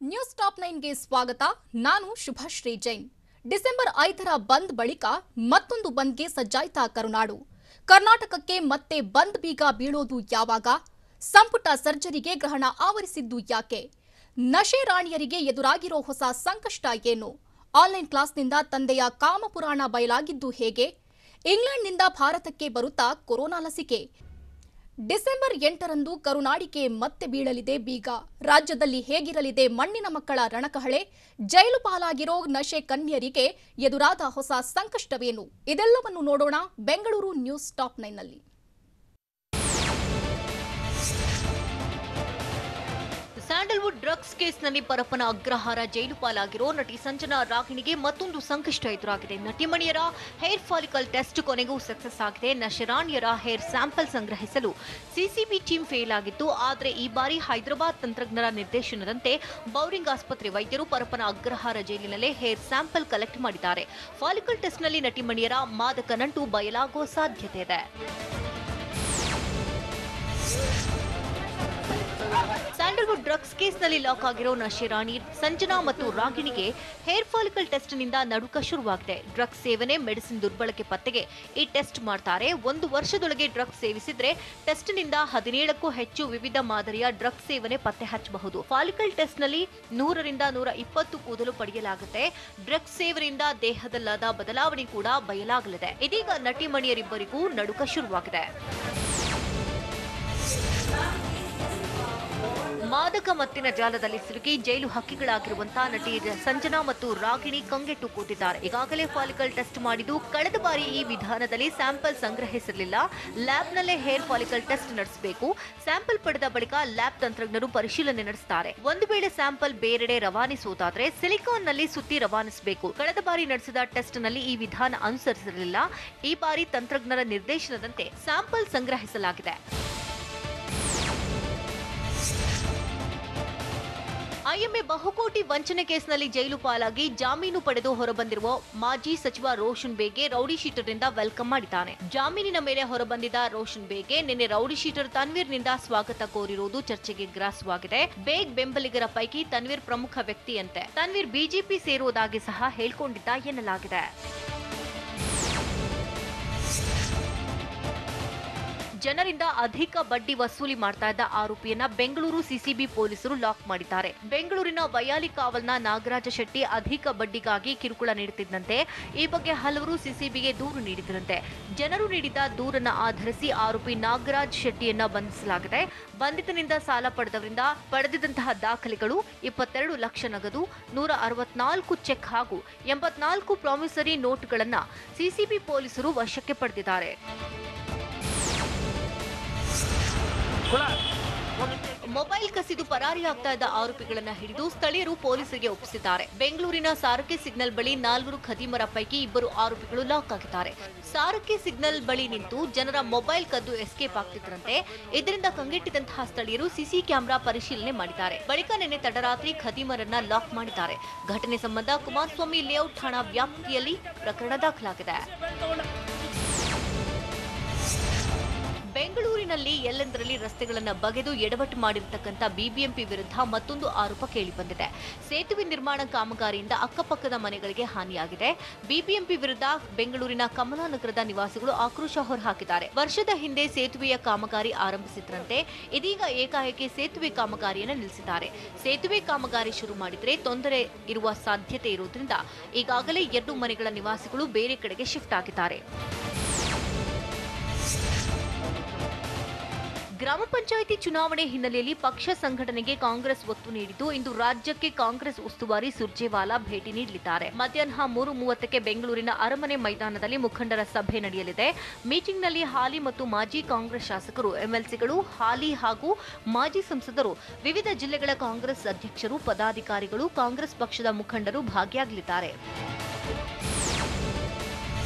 News top 9ಗೆ ಸ್ವಾಗತ. ನಾನು Shubhashree Jain. December 5ರ ಬಂದ್ ಬಳಿಕ ಮತ್ತೊಂದು ಬಂದ್ಗೆ ಸಜ್ಜಾಯ್ತಾ ಕರುನಾಡು. ಕರ್ನಾಟಕಕ್ಕೆ ಮತ್ತೆ ಬಂದ್ ಬೀಗ ಬೀಳೋದು ಯಾವಾಗ? ಸಂಪುಟ ಸರ್ಜರಿಗೆ ಗ್ರಹಣ ಆವರಿಸಿದ್ದು ಯಾಕೆ? ನಶೆ ರಾಣಿಯರಿಗೆ ಎದುರಾಗಿರೋ ಹೊಸ ಸಂಕಷ್ಟ ಏನು? ಆನ್ಲೈನ್ ಕ್ಲಾಸ್ನಿಂದ ತಂದೆಯ ಕಾಮಪುರಾಣ ಬಯಲಾಗಿದ್ದು ಹೇಗೆ? ಇಂಗ್ಲೆಂಡ್ನಿಂದ ಭಾರತಕ್ಕೆ ಬರುತ್ತಾ ಕೊರೋನಾ ಲಸಿಕೆ? ಡಿಸೆಂಬರ್ 8ರಂದು ಕರುನಾಡಿಗೆ ಮತ್ತೆ ಬೀಳಲಿದೆ ಬೀಗ. ರಾಜ್ಯದಲ್ಲಿ ಹೇಗಿರಲಿದೆ ಮಣ್ಣಿನ ಮಕ್ಕಳ ರಣಕಹಳೆ? ಜೈಲು ಪಾಲಾಗಿರೋ ನಶೆ ಕನ್ಯರಿಗೆ ಎದುರಾದ ಹೊಸ ಸಂಕಷ್ಟವೇನು? ಇದೆಲ್ಲವನ್ನು ನೋಡೋಣ ಬೆಂಗಳೂರು ನ್ಯೂಸ್ ಟಾಪ್ 9ನಲ್ಲಿ. ಸ್ಯಾಂಡಲ್ವುಡ್ ಡ್ರಗ್ಸ್ ಕೇಸ್ನಲ್ಲಿ ಪರಪ್ಪನ ಅಗ್ರಹಾರ ಜೈಲು ಪಾಲಾಗಿರೋ ನಟಿ ಸಂಜನಾ ರಾಗಿಣಿಗೆ ಮತ್ತೊಂದು ಸಂಕಷ್ಟ ಎದುರಾಗಿದೆ. ನಟಿಮಣಿಯರ ಹೇರ್ ಫಾಲಿಕಲ್ ಟೆಸ್ಟ್ ಕೊನೆಗೂ ಸಕ್ಸಸ್ ಆಗಿದೆ. ನಶರಾಣಿಯರ ಹೇರ್ ಸ್ಯಾಂಪಲ್ ಸಂಗ್ರಹಿಸಲು ಸಿಸಿಬಿ ಟೀಮ್ ಫೇಲ್ ಆಗಿತ್ತು. ಆದರೆ ಈ ಬಾರಿ ಹೈದರಾಬಾದ್ ತಂತ್ರಜ್ಞರ ನಿರ್ದೇಶನದಂತೆ ಬೌರಿಂಗ್ ಆಸ್ಪತ್ರೆ ವೈದ್ಯರು ಪರಪ್ಪನ ಅಗ್ರಹಾರ ಜೈಲಿನಲ್ಲೇ ಹೇರ್ ಸ್ಯಾಂಪಲ್ ಕಲೆಕ್ಟ್ ಮಾಡಿದ್ದಾರೆ. ಫಾಲಿಕಲ್ ಟೆಸ್ಟ್ನಲ್ಲಿ ನಟಿಮಣಿಯರ ಮಾದಕ ನಂಟು ಬಯಲಾಗುವ ಸಾಧ್ಯತೆ ಇದೆ. ಸ್ಯಾಂಡಲ್ವುಡ್ ಡ್ರಗ್ಸ್ ಕೇಸ್ನಲ್ಲಿ ಲಾಕ್ ಆಗಿರೋ ನಶೆರಾಣಿ ಸಂಜನಾ ಮತ್ತು ರಾಗಿಣಿಗೆ ಹೇರ್ ಫಾಲಿಕಲ್ ಟೆಸ್ಟ್ನಿಂದ ನಡುಕ ಶುರುವಾಗಿದೆ. ಡ್ರಗ್ಸ್ ಸೇವನೆ, ಮೆಡಿಸಿನ್ ದುರ್ಬಳಕೆ ಪತ್ತೆಗೆ ಈ ಟೆಸ್ಟ್ ಮಾಡ್ತಾರೆ. 1 ವರ್ಷದೊಳಗೆ ಡ್ರಗ್ಸ್ ಸೇವಿಸಿದ್ರೆ ಟೆಸ್ಟ್ನಿಂದ 17ಕ್ಕೂ ಹೆಚ್ಚು ವಿವಿಧ ಮಾದರಿಯ ಡ್ರಗ್ಸ್ ಸೇವನೆ ಪತ್ತೆ ಹಚ್ಚಬಹುದು. ಫಾಲಿಕಲ್ ಟೆಸ್ಟ್ನಲ್ಲಿ 100ರಿಂದ 120 ಕೂದಲು ಪಡೆಯಲಾಗುತ್ತೆ. ಡ್ರಗ್ಸ್ ಸೇವನೆಯಿಂದ ದೇಹದಲ್ಲಾದ ಬದಲಾವಣೆ ಕೂಡ ಬಯಲಾಗಲಿದೆ. ಇದೀಗ ನಟಿಮಣಿಯರಿಬ್ಬರಿಗೂ ನಡುಕ ಶುರುವಾಗಿದೆ. ಮಾದಕ ಮತ್ತಿನ ಜಾಲದಲ್ಲಿ ಸಿಲುಕಿ ಜೈಲು ಹಕ್ಕಿಗಳಾಗಿರುವಂತಹ ನಟಿ ಸಂಜನಾ ಮತ್ತು ರಾಗಿಣಿ ಕಂಗೆಟ್ಟು ಕೂತಿದ್ದಾರೆ. ಈಗಾಗಲೇ ಫಾಲಿಕಲ್ ಟೆಸ್ಟ್ ಮಾಡಿದ್ದು, ಕಳೆದ ಬಾರಿ ಈ ವಿಧಾನದಲ್ಲಿ ಸ್ಯಾಂಪಲ್ ಸಂಗ್ರಹಿಸಿರಲಿಲ್ಲ. ಲ್ಯಾಬ್ನಲ್ಲೇ ಹೇರ್ ಫಾಲಿಕಲ್ ಟೆಸ್ಟ್ ನಡೆಸಬೇಕು. ಸ್ಯಾಂಪಲ್ ಪಡೆದ ಬಳಿಕ ಲ್ಯಾಬ್ ತಂತ್ರಜ್ಞರು ಪರಿಶೀಲನೆ ನಡೆಸುತ್ತಾರೆ. ಒಂದು ವೇಳೆ ಸ್ಯಾಂಪಲ್ ಬೇರೆಡೆ ರವಾನಿಸುವುದಾದರೆ ಸಿಲಿಕಾನ್ನಲ್ಲಿ ಸುತ್ತಿ ರವಾನಿಸಬೇಕು. ಕಳೆದ ಬಾರಿ ನಡೆಸಿದ ಟೆಸ್ಟ್ನಲ್ಲಿ ಈ ವಿಧಾನ ಅನುಸರಿಸಿರಲಿಲ್ಲ. ಈ ಬಾರಿ ತಂತ್ರಜ್ಞರ ನಿರ್ದೇಶನದಂತೆ ಸ್ಯಾಂಪಲ್ ಸಂಗ್ರಹಿಸಲಾಗಿದೆ. ಐಎಂಎ ಬಹುಕೋಟಿ ವಂಚನೆ ಕೇಸ್ನಲ್ಲಿ ಜೈಲು ಪಾಲಾಗಿ ಜಾಮೀನು ಪಡೆದು ಹೊರಬಂದಿರುವ ಮಾಜಿ ಸಚಿವ ರೋಷನ್ ಬೇಗ್ಗೆ ರೌಡಿ ಶೀಟರ್ನಿಂದ ವೆಲ್ಕಮ್ ಮಾಡಿದ್ದಾನೆ. ಜಾಮೀನಿನ ಮೇಲೆ ಹೊರಬಂದಿದ್ದ ರೋಷನ್ ಬೇಗ್ಗೆ ನಿನ್ನೆ ರೌಡಿ ಶೀಟರ್ ತನ್ವೀರ್ನಿಂದ ಸ್ವಾಗತ ಕೋರಿರುವುದು ಚರ್ಚೆಗೆ ಗ್ರಾಸವಾಗಿದೆ. ಬೇಗ್ ಬೆಂಬಲಿಗರ ಪೈಕಿ ತನ್ವೀರ್ ಪ್ರಮುಖ ವ್ಯಕ್ತಿಯಂತೆ. ತನ್ವೀರ್ ಬಿಜೆಪಿ ಸೇರುವುದಾಗಿ ಸಹ ಹೇಳಿಕೊಂಡಿದ್ದ ಎನ್ನಲಾಗಿದೆ. ಜನರಿಂದ ಅಧಿಕ ಬಡ್ಡಿ ವಸೂಲಿ ಮಾಡ್ತಾ ಇದ್ದ ಆರೋಪಿಯನ್ನ ಬೆಂಗಳೂರು ಸಿಸಿಬಿ ಪೊಲೀಸರು ಲಾಕ್ ಮಾಡಿದ್ದಾರೆ. ಬೆಂಗಳೂರಿನ ವೈಯಾಲಿ ಕಾವಲ್ನ ನಾಗರಾಜ ಶೆಟ್ಟಿ ಅಧಿಕ ಬಡ್ಡಿಗಾಗಿ ಕಿರುಕುಳ ನೀಡುತ್ತಿದ್ದಂತೆ ಈ ಬಗ್ಗೆ ಹಲವರು ಸಿಸಿಬಿಗೆ ದೂರು ನೀಡಿದ್ರಂತೆ. ಜನರು ನೀಡಿದ ದೂರನ್ನ ಆಧರಿಸಿ ಆರೋಪಿ ನಾಗರಾಜ್ ಶೆಟ್ಟಿಯನ್ನ ಬಂಧಿಸಲಾಗಿದೆ. ಬಂಧಿತನಿಂದ ಸಾಲ ಪಡೆದವರಿಂದ ಪಡೆದಿದ್ದಂತಹ ದಾಖಲೆಗಳು, 22 ಲಕ್ಷ ನಗದು, 164 ಚೆಕ್ ಹಾಗೂ 84 ಪ್ರಾಮಿಸರಿ ನೋಟ್ಗಳನ್ನ ಸಿಸಿಬಿ ಪೊಲೀಸರು ವಶಕ್ಕೆ ಪಡೆದಿದ್ದಾರೆ. ಮೊಬೈಲ್ ಕಸಿದು ಪರಾರಿಯಾಗ್ತಾ ಇದ್ದ ಆರೋಪಿಗಳನ್ನ ಹಿಡಿದು ಸ್ಥಳೀಯರು ಪೊಲೀಸರಿಗೆ ಒಪ್ಪಿಸಿದ್ದಾರೆ. ಬೆಂಗಳೂರಿನ ಸಾರಕ್ಕೆ ಸಿಗ್ನಲ್ ಬಳಿ 4 ಖದೀಮರ ಪೈಕಿ 2 ಆರೋಪಿಗಳು ಲಾಕ್ ಆಗಿದ್ದಾರೆ. ಸಾರಕ್ಕೆ ಸಿಗ್ನಲ್ ಬಳಿ ನಿಂತು ಜನರ ಮೊಬೈಲ್ ಕದ್ದು ಎಸ್ಕೇಪ್ ಆಗ್ತಿದ್ರಂತೆ. ಇದರಿಂದ ಕಂಗೆಟ್ಟಿದ್ದಂತಹ ಸ್ಥಳೀಯರು ಸಿಸಿ ಕ್ಯಾಮೆರಾ ಪರಿಶೀಲನೆ ಮಾಡಿದ್ದಾರೆ. ಬಳಿಕ ನಿನ್ನೆ ತಡರಾತ್ರಿ ಖದೀಮರನ್ನ ಲಾಕ್ ಮಾಡಿದ್ದಾರೆ. ಘಟನೆ ಸಂಬಂಧ ಕುಮಾರಸ್ವಾಮಿ ಲೇಔಟ್ ಠಾಣಾ ವ್ಯಾಪ್ತಿಯಲ್ಲಿ ಪ್ರಕರಣ ದಾಖಲಾಗಿದೆ. ಬೆಂಗಳೂರಿನಲ್ಲಿ ಎಲ್ಲೆಂದರಲ್ಲಿ ರಸ್ತೆಗಳನ್ನು ಬಗೆದು ಎಡವಟ್ಟು ಮಾಡಿರತಕ್ಕಂಥ ಬಿಬಿಎಂಪಿ ವಿರುದ್ಧ ಮತ್ತೊಂದು ಆರೋಪ ಕೇಳಿಬಂದಿದೆ. ಸೇತುವೆ ನಿರ್ಮಾಣ ಕಾಮಗಾರಿಯಿಂದ ಅಕ್ಕಪಕ್ಕದ ಮನೆಗಳಿಗೆ ಹಾನಿಯಾಗಿದೆ. ಬಿಬಿಎಂಪಿ ವಿರುದ್ಧ ಬೆಂಗಳೂರಿನ ಕಮಲಾನಗರದ ನಿವಾಸಿಗಳು ಆಕ್ರೋಶ ಹೊರಹಾಕಿದ್ದಾರೆ. ವರ್ಷದ ಹಿಂದೆ ಸೇತುವೆಯ ಕಾಮಗಾರಿ ಆರಂಭಿಸಿದ್ರಂತೆ. ಇದೀಗ ಏಕಾಏಕಿ ಸೇತುವೆ ಕಾಮಗಾರಿಯನ್ನು ನಿಲ್ಲಿಸಿದ್ದಾರೆ. ಸೇತುವೆ ಕಾಮಗಾರಿ ಶುರು ಮಾಡಿದರೆ ತೊಂದರೆ ಇರುವ ಸಾಧ್ಯತೆ ಇರುವುದರಿಂದ ಈಗಾಗಲೇ 2 ಮನೆಗಳ ನಿವಾಸಿಗಳು ಬೇರೆ ಕಡೆಗೆ ಶಿಫ್ಟ್ ಆಗಿದ್ದಾರೆ. ಗ್ರಾಮ ಪಂಚಾಯಿತಿ ಚುನಾವಣೆ ಹಿನ್ನೆಲೆಯಲ್ಲಿ ಪಕ್ಷ ಸಂಘಟನೆಗೆ ಕಾಂಗ್ರೆಸ್ ಒತ್ತು ನೀಡಿದ್ದು, ಇಂದು ರಾಜ್ಯಕ್ಕೆ ಕಾಂಗ್ರೆಸ್ ಉಸ್ತುವಾರಿ ಸುರ್ಜೇವಾಲಾ ಭೇಟಿ ನೀಡಲಿದ್ದಾರೆ. ಮಧ್ಯಾಹ್ನ 3:30ಕ್ಕೆ ಬೆಂಗಳೂರಿನ ಅರಮನೆ ಮೈದಾನದಲ್ಲಿ ಮುಖಂಡರ ಸಭೆ ನಡೆಯಲಿದೆ. ಮೀಟಿಂಗ್ನಲ್ಲಿ ಹಾಲಿ ಮತ್ತು ಮಾಜಿ ಕಾಂಗ್ರೆಸ್ ಶಾಸಕರು, ಎಂಎಲ್ಸಿಗಳು, ಹಾಲಿ ಹಾಗೂ ಮಾಜಿ ಸಂಸದರು, ವಿವಿಧ ಜಿಲ್ಲೆಗಳ ಕಾಂಗ್ರೆಸ್ ಅಧ್ಯಕ್ಷರು, ಪದಾಧಿಕಾರಿಗಳು, ಕಾಂಗ್ರೆಸ್ ಪಕ್ಷದ ಮುಖಂಡರು ಭಾಗಿಯಾಗಲಿದ್ದಾರೆ.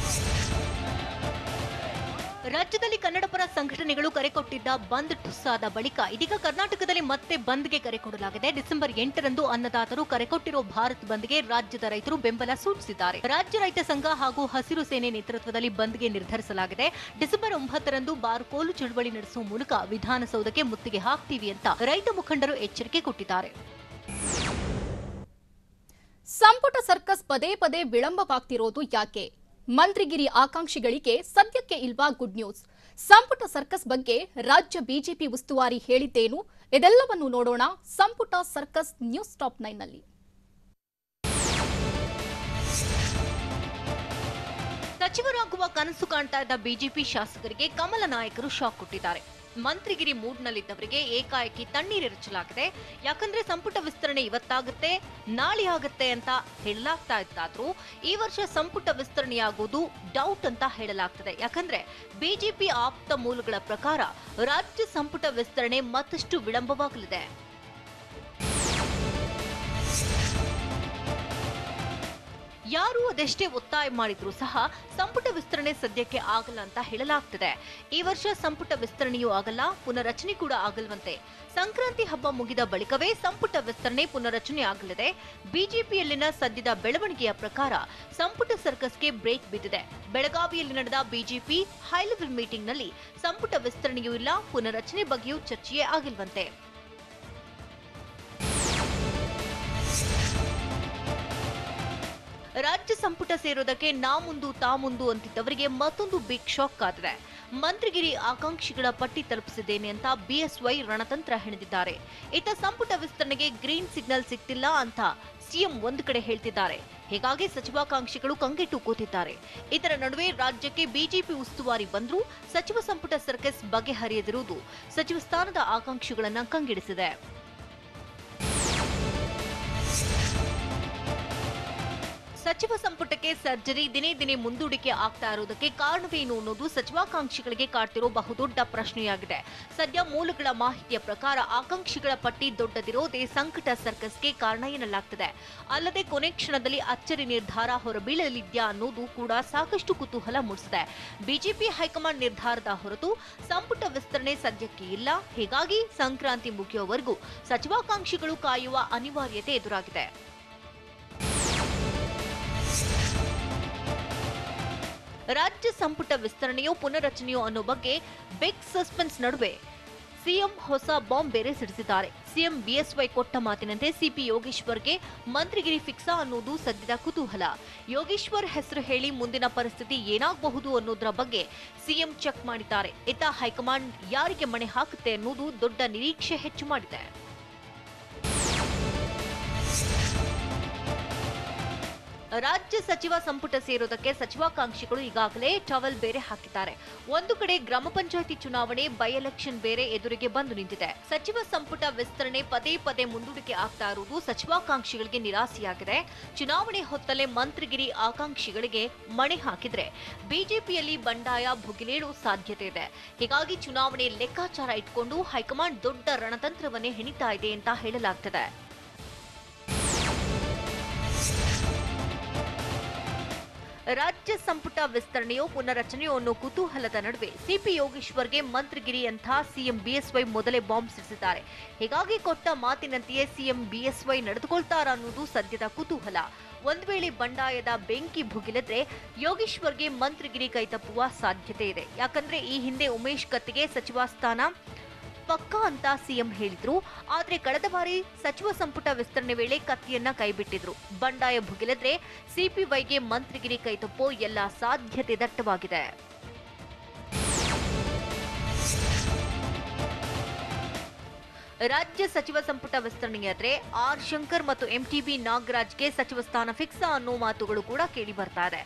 ರಾಜ್ಯದಲ್ಲಿ ಕನ್ನಡಪರ ಸಂಘಟನೆಗಳು ಕರೆ ಕೊಟ್ಟಿದ್ದ ಬಂದ್ ಟುಸ್ಸಾದ ಬಳಿಕ ಇದೀಗ ಕರ್ನಾಟಕದಲ್ಲಿ ಮತ್ತೆ ಬಂದ್ಗೆ ಕರೆ ಕೊಡಲಾಗಿದೆ. ಡಿಸೆಂಬರ್ 8ರಂದು ಅನ್ನದಾತರು ಕರೆ ಕೊಟ್ಟಿರೋ ಭಾರತ್ ಬಂದ್ಗೆ ರಾಜ್ಯದ ರೈತರು ಬೆಂಬಲ ಸೂಚಿಸಿದ್ದಾರೆ. ರಾಜ್ಯ ರೈತ ಸಂಘ ಹಾಗೂ ಹಸಿರು ಸೇನೆ ನೇತೃತ್ವದಲ್ಲಿ ಬಂದ್ಗೆ ನಿರ್ಧರಿಸಲಾಗಿದೆ. ಡಿಸೆಂಬರ್ 9ರಂದು ಬಾರ್ಕೋಲು ಚಳವಳಿ ನಡೆಸುವ ಮೂಲಕ ವಿಧಾನಸೌಧಕ್ಕೆ ಮುತ್ತಿಗೆ ಹಾಕ್ತೀವಿ ಅಂತ ರೈತ ಮುಖಂಡರು ಎಚ್ಚರಿಕೆ ಕೊಟ್ಟಿದ್ದಾರೆ. ಸಂಪುಟ ಸರ್ಕಸ್ ಪದೇ ಪದೇ ವಿಳಂಬವಾಗ್ತಿರೋದು ಯಾಕೆ? ಮಂತ್ರಿಗಿರಿ ಆಕಾಂಕ್ಷಿಗಳಿಗೆ ಸದ್ಯಕ್ಕೆ ಇಲ್ವಾ ಗುಡ್ ನ್ಯೂಸ್? ಸಂಪುಟ ಸರ್ಕಸ್ ಬಗ್ಗೆ ರಾಜ್ಯ ಬಿಜೆಪಿ ಉಸ್ತುವಾರಿ ಹೇಳಿದ್ದೇನು? ಇದೆಲ್ಲವನ್ನು ನೋಡೋಣ ಸಂಪುಟ ಸರ್ಕಸ್ ನ್ಯೂಸ್ ಟಾಪ್ 9 ನಲ್ಲಿ. ಸಚಿವರಾಗುವ ಕನಸು ಕಾಣ್ತಾ ಇದ್ದ ಬಿಜೆಪಿ ಶಾಸಕರಿಗೆ ಕಮಲ ನಾಯಕರು ಶಾಕ್ ಕೊಟ್ಟಿದ್ದಾರೆ. ಮಂತ್ರಿಗಿರಿ ಮೂಡ್ನಲ್ಲಿದ್ದವರಿಗೆ ಏಕಾಏಕಿ ತಣ್ಣೀರೆರಚಲಾಗಿದೆ. ಯಾಕಂದ್ರೆ ಸಂಪುಟ ವಿಸ್ತರಣೆ ಇವತ್ತಾಗುತ್ತೆ, ನಾಳೆ ಆಗುತ್ತೆ ಅಂತ ಹೇಳಲಾಗ್ತಾ ಇತ್ತಾದ್ರೂ ಈ ವರ್ಷ ಸಂಪುಟ ವಿಸ್ತರಣೆಯಾಗುವುದು ಡೌಟ್ ಅಂತ ಹೇಳಲಾಗ್ತದೆ. ಯಾಕಂದ್ರೆ ಬಿಜೆಪಿ ಆಪ್ತ ಮೂಲಗಳ ಪ್ರಕಾರ ರಾಜ್ಯ ಸಂಪುಟ ವಿಸ್ತರಣೆ ಮತ್ತಷ್ಟು ವಿಳಂಬವಾಗಲಿದೆ. ಯಾರು ಅದೆಷ್ಟೇ ಒತ್ತಾಯ ಮಾಡಿದ್ರೂ ಸಹ ಸಂಪುಟ ವಿಸ್ತರಣೆ ಸದ್ಯಕ್ಕೆ ಆಗಲ್ಲ ಅಂತ ಹೇಳಲಾಗ್ತಿದೆ. ಈ ವರ್ಷ ಸಂಪುಟ ವಿಸ್ತರಣೆಯೂ ಆಗಲ್ಲ, ಪುನರಚನೆ ಕೂಡ ಆಗಲ್ವಂತೆ. ಸಂಕ್ರಾಂತಿ ಹಬ್ಬ ಮುಗಿದ ಬಳಿಕವೇ ಸಂಪುಟ ವಿಸ್ತರಣೆ ಪುನರಚನೆ ಆಗಲಿದೆ. ಬಿಜೆಪಿಯಲ್ಲಿನ ಸದ್ಯದ ಬೆಳವಣಿಗೆಯ ಪ್ರಕಾರ ಸಂಪುಟ ಸರ್ಕಸ್ಗೆ ಬ್ರೇಕ್ ಬಿದ್ದಿದೆ. ಬೆಳಗಾವಿಯಲ್ಲಿ ನಡೆದ ಬಿಜೆಪಿ ಹೈ ಲೆವೆಲ್ ಮೀಟಿಂಗ್ನಲ್ಲಿ ಸಂಪುಟ ವಿಸ್ತರಣೆಯೂ ಇಲ್ಲ, ಪುನರಚನೆ ಬಗ್ಗೆಯೂ ಚರ್ಚೆಯೇ ಆಗಿಲ್ವಂತೆ. ರಾಜ್ಯ ಸಂಪುಟ ಸೇರೋದಕ್ಕೆ ನಾ ಮುಂದು ತಾ ಮುಂದು ಅಂತಿದ್ದವರಿಗೆ ಮತ್ತೊಂದು ಬಿಗ್ ಶಾಕ್ ಕಾದಿದೆ. ಮಂತ್ರಿಗಿರಿ ಆಕಾಂಕ್ಷಿಗಳ ಪಟ್ಟಿ ತಲುಪಿಸಿದ್ದೇನೆ ಅಂತ ಬಿಎಸ್ವೈ ರಣತಂತ್ರ ಹೆಣೆದಿದ್ದಾರೆ. ಇತ್ತ ಸಂಪುಟ ವಿಸ್ತರಣೆಗೆ ಗ್ರೀನ್ ಸಿಗ್ನಲ್ ಸಿಗ್ತಿಲ್ಲ ಅಂತ ಸಿಎಂ ಒಂದು ಕಡೆ ಹೇಳ್ತಿದ್ದಾರೆ. ಹೀಗಾಗಿ ಸಚಿವಾಕಾಂಕ್ಷಿಗಳು ಕಂಗೆಟ್ಟು ಕೂತಿದ್ದಾರೆ. ಇದರ ನಡುವೆ ರಾಜ್ಯಕ್ಕೆ ಬಿಜೆಪಿ ಉಸ್ತುವಾರಿ ಬಂದ್ರೂ ಸಚಿವ ಸಂಪುಟ ಸರ್ಕಸ್ ಬಗೆಹರಿಯದಿರುವುದು ಸಚಿವ ಸ್ಥಾನದ ಆಕಾಂಕ್ಷಿಗಳನ್ನ ಕಂಗೆಡಿಸಿದೆ. ಸಚಿವ ಸಂಪುಟಕ್ಕೆ ಸರ್ಜರಿ ದಿನೇ ದಿನೇ ಮುಂದೂಡಿಕೆ ಆಗ್ತಾ ಇರುವುದಕ್ಕೆ ಕಾರಣವೇನು ಅನ್ನೋದು ಸಚಿವಾಕಾಂಕ್ಷಿಗಳಿಗೆ ಕಾಡ್ತಿರೋ ಬಹುದೊಡ್ಡ ಪ್ರಶ್ನೆಯಾಗಿದೆ. ಸದ್ಯ ಮೂಲಗಳ ಮಾಹಿತಿಯ ಪ್ರಕಾರ ಆಕಾಂಕ್ಷಿಗಳ ಪಟ್ಟಿ ದೊಡ್ಡದಿರೋದೇ ಸಂಕಟ ಸರ್ಕಸ್ಗೆ ಕಾರಣ ಎನ್ನಲಾಗ್ತದೆ. ಅಲ್ಲದೆ ಕೊನೆ ಕ್ಷಣದಲ್ಲಿ ಅಚ್ಚರಿ ನಿರ್ಧಾರ ಹೊರಬೀಳಲಿದ್ಯಾ ಅನ್ನೋದು ಕೂಡ ಸಾಕಷ್ಟು ಕುತೂಹಲ ಮೂಡಿಸಿದೆ. ಬಿಜೆಪಿ ಹೈಕಮಾಂಡ್ ನಿರ್ಧಾರದ ಹೊರತು ಸಂಪುಟ ವಿಸ್ತರಣೆ ಸದ್ಯಕ್ಕೆ ಇಲ್ಲ. ಹೀಗಾಗಿ ಸಂಕ್ರಾಂತಿ ಮುಗಿಯುವವರೆಗೂ ಸಚಿವಾಕಾಂಕ್ಷಿಗಳು ಕಾಯುವ ಅನಿವಾರ್ಯತೆ ಎದುರಾಗಿದೆ. ರಾಜ್ಯ ಸಂಪುಟ ವಿಸ್ತರಣೆಯೋ ಪುನರಚನೆಯೋ ಅನ್ನೋ ಬಗ್ಗೆ ಬಿಗ್ ಸಸ್ಪೆನ್ಸ್ ನಡುವೆ ಸಿಎಂ ಹೊಸ ಬಾಂಬ್ ಬೇರೆ ಸಿಡಿಸಿದ್ದಾರೆ. ಸಿಎಂ ಬಿಎಸ್ವೈ ಕೊಟ್ಟ ಮಾತಿನಂತೆ ಸಿಪಿ ಯೋಗೇಶ್ವರ್ಗೆ ಮಂತ್ರಿಗಿರಿ ಫಿಕ್ಸಾ ಅನ್ನೋದು ಸದ್ಯದ ಕುತೂಹಲ. ಯೋಗೇಶ್ವರ್ ಹೆಸರು ಹೇಳಿ ಮುಂದಿನ ಪರಿಸ್ಥಿತಿ ಏನಾಗಬಹುದು ಅನ್ನೋದರ ಬಗ್ಗೆ ಸಿಎಂ ಚೆಕ್ ಮಾಡಿದ್ದಾರೆ. ಇತ್ತ ಹೈಕಮಾಂಡ್ ಯಾರಿಗೆ ಮಣೆ ಹಾಕುತ್ತೆ ಅನ್ನೋದು ದೊಡ್ಡ ನಿರೀಕ್ಷೆ ಹೆಚ್ಚು ಮಾಡಿದೆ. ರಾಜ್ಯ ಸಚಿವ ಸಂಪುಟ ಸೇರೋದಕ್ಕೆ ಸಚಿವಾಕಾಂಕ್ಷಿಗಳು ಈಗಾಗಲೇ ಟವಲ್ ಬೇರೆ ಹಾಕಿದ್ದಾರೆ. ಒಂದು ಕಡೆ ಗ್ರಾಮ ಪಂಚಾಯಿತಿ ಚುನಾವಣೆ ಬೈ ಎಲೆಕ್ಷನ್ ಬೇರೆ ಎದುರಿಗೆ ಬಂದು ನಿಂತಿದೆ. ಸಚಿವ ಸಂಪುಟ ವಿಸ್ತರಣೆ ಪದೇ ಪದೇ ಮುಂದೂಡಿಕೆ ಆಗ್ತಾ ಇರುವುದು ಸಚಿವಾಕಾಂಕ್ಷಿಗಳಿಗೆ ನಿರಾಸೆಯಾಗಿದೆ. ಚುನಾವಣೆ ಹೊತ್ತಲೇ ಮಂತ್ರಿಗಿರಿ ಆಕಾಂಕ್ಷಿಗಳಿಗೆ ಮಣೆ ಹಾಕಿದ್ರೆ ಬಿಜೆಪಿಯಲ್ಲಿ ಬಂಡಾಯ ಭುಗಿಲೇಳುವ ಸಾಧ್ಯತೆ ಇದೆ. ಹೀಗಾಗಿ ಚುನಾವಣೆ ಲೆಕ್ಕಾಚಾರ ಇಟ್ಕೊಂಡು ಹೈಕಮಾಂಡ್ ದೊಡ್ಡ ರಣತಂತ್ರವನ್ನೇ ಹೆಣಿತಾ ಇದೆ ಅಂತ ಹೇಳಲಾಗ್ತದೆ. ರಾಜ್ಯ ಸಂಪುಟ ವಿಸ್ತರಣೆಯೋ ಪುನರಚನೆಯೋ ಅನ್ನೋ ಕುತೂಹಲದ ನಡುವೆ ಸಿಪಿ ಯೋಗೇಶ್ವರ್ಗೆ ಮಂತ್ರಿಗಿರಿ ಅಂತ ಸಿಎಂ ಬಿಎಸ್ವೈ ಮೊದಲೇ ಬಾಂಬ್ ಸಿಡಿಸಿದ್ದಾರೆ. ಹೀಗಾಗಿ ಕೊಟ್ಟ ಮಾತಿನಂತೆಯೇ ಸಿಎಂ ಬಿಎಸ್ವೈ ನಡೆದುಕೊಳ್ತಾರಾ ಅನ್ನೋದು ಸದ್ಯದ ಕುತೂಹಲ. ಒಂದು ವೇಳೆ ಬಂಡಾಯದ ಬೆಂಕಿ ಭುಗಿಲಿದ್ರೆ ಯೋಗೇಶ್ವರ್ಗೆ ಮಂತ್ರಿಗಿರಿ ಕೈತಪ್ಪುವ ಸಾಧ್ಯತೆ ಇದೆ. ಯಾಕಂದ್ರೆ ಈ ಹಿಂದೆ ಉಮೇಶ್ ಕತ್ತಿಗೆ ಸಚಿವ ಸ್ಥಾನ ಪಕ್ಕಾ ಅಂತ ಸಿಎಂ ಹೇಳಿದ್ರು. ಆದ್ರೆ ಕಳೆದ ಬಾರಿ ಸಚಿವ ಸಂಪುಟ ವಿಸ್ತರಣೆ ವೇಳೆ ಕತ್ತಿಯನ್ನ ಕೈಬಿಟ್ಟಿದ್ರು. ಬಂಡಾಯ ಭುಗಿಲಿದ್ರೆ ಸಿಪಿವೈಗೆ ಮಂತ್ರಿಗಿರಿ ಕೈತಪ್ಪೋ ಎಲ್ಲ ಸಾಧ್ಯತೆ ದಟ್ಟವಾಗಿದೆ. ರಾಜ್ಯ ಸಚಿವ ಸಂಪುಟ ವಿಸ್ತರಣೆಯಾದ್ರೆ ಆರ್ ಶಂಕರ್ ಮತ್ತು ಎಂಟಿಬಿ ನಾಗರಾಜ್ಗೆ ಸಚಿವ ಸ್ಥಾನ ಫಿಕ್ಸಾ ಅನ್ನೋ ಮಾತುಗಳು ಕೂಡ ಕೇಳಿ ಬರ್ತಾ ಇದೆ.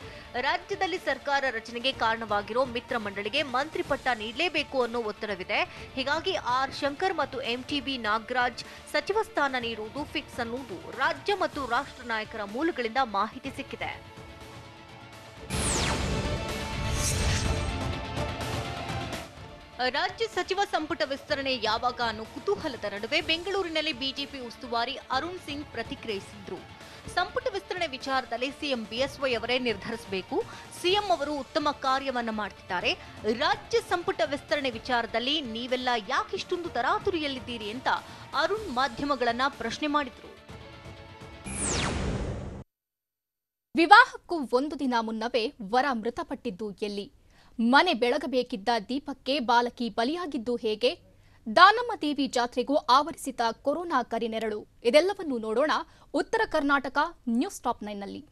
ರಾಜ್ಯದಲ್ಲಿ ಸರ್ಕಾರ ರಚನೆಗೆ ಕಾರಣವಾಗಿರೋ ಮಿತ್ರ ಮಂಡಳಿಗೆ ಮಂತ್ರಿ ಪಟ್ಟ ನೀಡಲೇಬೇಕು ಅನ್ನೋ ಒತ್ತಡವಿದೆ. ಹೀಗಾಗಿ ಆರ್ ಶಂಕರ್ ಮತ್ತು ಎಂಟಿಬಿ ನಾಗರಾಜ್ ಸಚಿವ ಸ್ಥಾನ ನೀಡುವುದು ಫಿಕ್ಸ್ ಅನ್ನುವುದು ರಾಜ್ಯ ಮತ್ತು ರಾಷ್ಟ್ರ ನಾಯಕರ ಮೂಲಗಳಿಂದ ಮಾಹಿತಿ ಸಿಕ್ಕಿದೆ. ರಾಜ್ಯ ಸಚಿವ ಸಂಪುಟ ವಿಸ್ತರಣೆ ಯಾವಾಗ ಅನ್ನೋ ಕುತೂಹಲದ ನಡುವೆ ಬೆಂಗಳೂರಿನಲ್ಲಿ ಬಿಜೆಪಿ ಉಸ್ತುವಾರಿ ಅರುಣ್ ಸಿಂಗ್ ಪ್ರತಿಕ್ರಿಯಿಸಿದ್ರು. ಸಂಪುಟ ವಿಸ್ತರಣೆ ವಿಚಾರದಲ್ಲಿ ಸಿಎಂ ಬಿಎಸ್ವೈ ಅವರೇ ನಿರ್ಧರಿಸಬೇಕು. ಸಿಎಂ ಅವರು ಉತ್ತಮ ಕಾರ್ಯವನ್ನ ಮಾಡ್ತಿದ್ದಾರೆ. ರಾಜ್ಯ ಸಂಪುಟ ವಿಸ್ತರಣೆ ವಿಚಾರದಲ್ಲಿ ನೀವೆಲ್ಲ ಯಾಕಿಷ್ಟೊಂದು ತರಾತುರಿಯಲ್ಲಿದ್ದೀರಿ ಅಂತ ಅರುಣ್ ಮಾಧ್ಯಮಗಳನ್ನ ಪ್ರಶ್ನೆ ಮಾಡಿದ್ರು. ವಿವಾಹಕ್ಕೂ ಒಂದು ದಿನ ಮುನ್ನವೇ ವರ ಮೃತಪಟ್ಟಿದ್ದು ಎಲ್ಲಿ? ಮನೆ ಬೆಳಗಬೇಕಿದ್ದ ದೀಪಕ್ಕೆ ಬಾಲಕಿ ಬಲಿಯಾಗಿದ್ದು ಹೇಗೆ? ದಾನಮ್ಮ ದೇವಿ ಜಾತ್ರೆಗೂ ಆವರಿಸಿದ ಕೊರೋನಾ ಕರಿನೆರಳು. ಇದೆಲ್ಲವನ್ನೂ ನೋಡೋಣ ಉತ್ತರ ಕರ್ನಾಟಕ ನ್ಯೂಸ್ ಟಾಪ್ 9ನಲ್ಲಿ.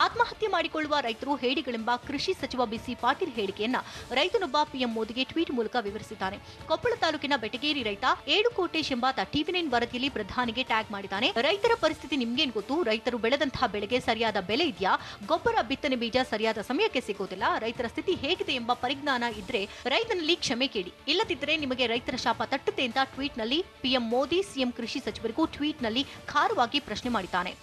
ಆತ್ಮಹತ್ಯೆ ಮಾಡಿಕೊಳ್ಳುವ ರೈತರು ಹೇಡಿಗಳೆಂಬ ಕೃಷಿ ಸಚಿವ ಬಿಸಿ ಪಾಟೀಲ್ ಹೇಳಿಕೆಯನ್ನ ರೈತನೊಬ್ಬ ಪಿಎಂ ಮೋದಿಗೆ ಟ್ವೀಟ್ ಮೂಲಕ ವಿವರಿಸಿದ್ದಾನೆ. ಕೊಪ್ಪಳ ತಾಲೂಕಿನ ಬೆಟಗೇರಿ ರೈತ ಏಡುಕೋಟೇಶ್ ಎಂಬಾತ ಟಿವಿ9 ವರದಿಯಲ್ಲಿ ಪ್ರಧಾನಿಗೆ ಟ್ಯಾಗ್ ಮಾಡಿದ್ದಾನೆ. ರೈತರ ಪರಿಸ್ಥಿತಿ ನಿಮ್ಗೇನ್ ಗೊತ್ತು? ರೈತರು ಬೆಳೆದಂತಹ ಬೆಳೆಗೆ ಸರಿಯಾದ ಬೆಲೆ ಇದೆಯಾ? ಗೊಬ್ಬರ ಬಿತ್ತನೆ ಬೀಜ ಸರಿಯಾದ ಸಮಯಕ್ಕೆ ಸಿಗೋದಿಲ್ಲ. ರೈತರ ಸ್ಥಿತಿ ಹೇಗಿದೆ ಎಂಬ ಪರಿಜ್ಞಾನ ಇದ್ರೆ ರೈತನಲ್ಲಿ ಕ್ಷಮೆ ಕೇಳಿ, ಇಲ್ಲದಿದ್ದರೆ ನಿಮಗೆ ರೈತರ ಶಾಪ ತಟ್ಟುತ್ತೆ ಅಂತ ಟ್ವೀಟ್ನಲ್ಲಿ ಪಿಎಂ ಮೋದಿ ಸಿಎಂ ಕೃಷಿ ಸಚಿವರಿಗೂ ಟ್ವೀಟ್ನಲ್ಲಿ ಖಾರವಾಗಿ ಪ್ರಶ್ನೆ ಮಾಡಿದ್ದಾನೆ.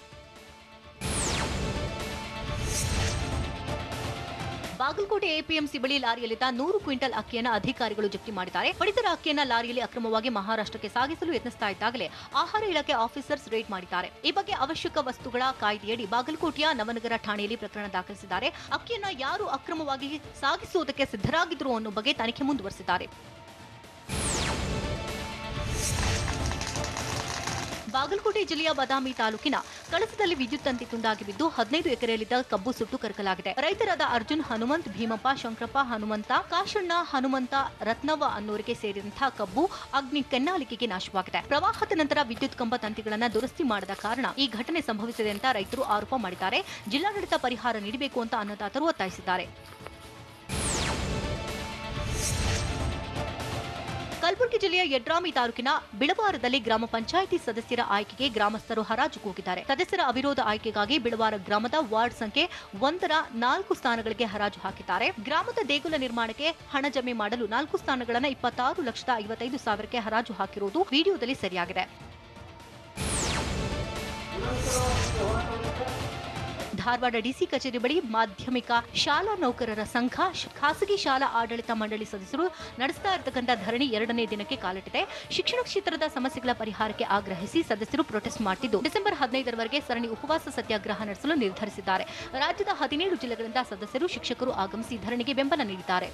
ಬಾಗಲಕೋಟೆ ಎಪಿಎಂಸಿ ಬಳಿ ಲಾರಿಯಲ್ಲಿದ್ದ 100 ಕ್ವಿಂಟಲ್ ಅಕ್ಕಿಯನ್ನು ಅಧಿಕಾರಿಗಳು ಜಪ್ತಿ ಮಾಡಿದ್ದಾರೆ. ಪಡಿತರ ಅಕ್ಕಿಯನ್ನು ಲಾರಿಯಲ್ಲಿ ಅಕ್ರಮವಾಗಿ ಮಹಾರಾಷ್ಟ್ರಕ್ಕೆ ಸಾಗಿಸಲು ಯತ್ನಿಸ್ತಾ ಇದ್ದಾಗಲೇ ಆಹಾರ ಇಲಾಖೆ ಆಫೀಸರ್ಸ್ ರೇಡ್ ಮಾಡಿದ್ದಾರೆ. ಈ ಬಗ್ಗೆ ಅವಶ್ಯಕ ವಸ್ತುಗಳ ಕಾಯ್ದೆಯಡಿ ಬಾಗಲಕೋಟೆಯ ನವನಗರ ಠಾಣೆಯಲ್ಲಿ ಪ್ರಕರಣ ದಾಖಲಿಸಿದ್ದಾರೆ. ಅಕ್ಕಿಯನ್ನು ಯಾರು ಅಕ್ರಮವಾಗಿ ಸಾಗಿಸುವುದಕ್ಕೆ ಸಿದ್ಧರಾಗಿದ್ರು ಅನ್ನೋ ಬಗ್ಗೆ ತನಿಖೆ ಮುಂದುವರೆಸಿದ್ದಾರೆ. ಬಾಗಲಕೋಟೆ ಜಿಲ್ಲೆಯ ಬದಾಮಿ ತಾಲೂಕಿನ ಕಳಸದಲ್ಲಿ ವಿದ್ಯುತ್ ತಂತಿ ತುಂಡಾಗಿ ಬಿದ್ದು 15 ಎಕರೆಯಲ್ಲಿದ್ದ ಕಬ್ಬು ಸುಟ್ಟು ಕರಕಲಾಗಿದೆ. ರೈತರಾದ ಅರ್ಜುನ್, ಹನುಮಂತ್, ಭೀಮಪ್ಪ, ಶಂಕರಪ್ಪ, ಹನುಮಂತ, ಕಾಶಣ್ಣ, ಹನುಮಂತ, ರತ್ನವ್ವ ಅನ್ನೋರಿಗೆ ಸೇರಿದಂತಹ ಕಬ್ಬು ಅಗ್ನಿ ಕೆನ್ನಾಲಿಕೆಗೆ ನಾಶವಾಗಿದೆ. ಪ್ರವಾಹದ ನಂತರ ವಿದ್ಯುತ್ ಕಂಬ ತಂತಿಗಳನ್ನು ದುರಸ್ತಿ ಮಾಡದ ಕಾರಣ ಈ ಘಟನೆ ಸಂಭವಿಸಿದೆ ಅಂತ ರೈತರು ಆರೋಪ ಮಾಡಿದ್ದಾರೆ. ಜಿಲ್ಲಾಡಳಿತ ಪರಿಹಾರ ನೀಡಬೇಕು ಅಂತ ಅನ್ನದಾತರು ಒತ್ತಾಯಿಸಿದ್ದಾರೆ. ಕಲಬುರಗಿ ಜಿಲ್ಲೆಯ ಯಡ್ರಾಮಿ ತಾಲೂಕಿನ ಬಿಳವಾರದಲ್ಲಿ ಗ್ರಾಮ ಪಂಚಾಯಿತಿ ಸದಸ್ಯರ ಆಯ್ಕೆಗೆ ಗ್ರಾಮಸ್ಥರು ಹರಾಜು ಕೂಗಿದ್ದಾರೆ. ಸದಸ್ಯರ ಅವಿರೋಧ ಆಯ್ಕೆಗಾಗಿ ಬಿಳವಾರ ಗ್ರಾಮದ ವಾರ್ಡ್ ಸಂಖ್ಯೆ 1ರ 4 ಸ್ಥಾನಗಳಿಗೆ ಹರಾಜು ಹಾಕಿದ್ದಾರೆ. ಗ್ರಾಮದ ದೇಗುಲ ನಿರ್ಮಾಣಕ್ಕೆ ಹಣ ಜಮೆ ಮಾಡಲು 4 ಸ್ಥಾನಗಳನ್ನು 26,55,000ಕ್ಕೆ ಹರಾಜು ಹಾಕಿರುವುದು ವಿಡಿಯೋದಲ್ಲಿ ಸೆರೆಯಾಗಿದೆ. ಧಾರವಾಡ ಡಿಸಿ ಕಚೇರಿ ಬಳಿ ಮಾಧ್ಯಮಿಕ ಶಾಲಾ ನೌಕರರ ಸಂಘ, ಖಾಸಗಿ ಶಾಲಾ ಆಡಳಿತ ಮಂಡಳಿ ಸದಸ್ಯರು ನಡೆಸ್ತಾ ಇರತಕ್ಕಂಥ ಧರಣಿ 2ನೇ ದಿನಕ್ಕೆ ಕಾಲಿಟ್ಟಿದೆ. ಶಿಕ್ಷಣ ಕ್ಷೇತ್ರದ ಸಮಸ್ಯೆಗಳ ಪರಿಹಾರಕ್ಕೆ ಆಗ್ರಹಿಸಿ ಸದಸ್ಯರು ಪ್ರೊಟೆಸ್ಟ್ ಮಾಡುತ್ತಿದ್ದು ಡಿಸೆಂಬರ್ 15ರವರೆಗೆ ಸರಣಿ ಉಪವಾಸ ಸತ್ಯಾಗ್ರಹ ನಡೆಸಲು ನಿರ್ಧರಿಸಿದ್ದಾರೆ. ರಾಜ್ಯದ 17 ಜಿಲ್ಲೆಗಳಿಂದ ಸದಸ್ಯರು, ಶಿಕ್ಷಕರು ಆಗಮಿಸಿ ಧರಣಿಗೆ ಬೆಂಬಲ ನೀಡಿದ್ದಾರೆ.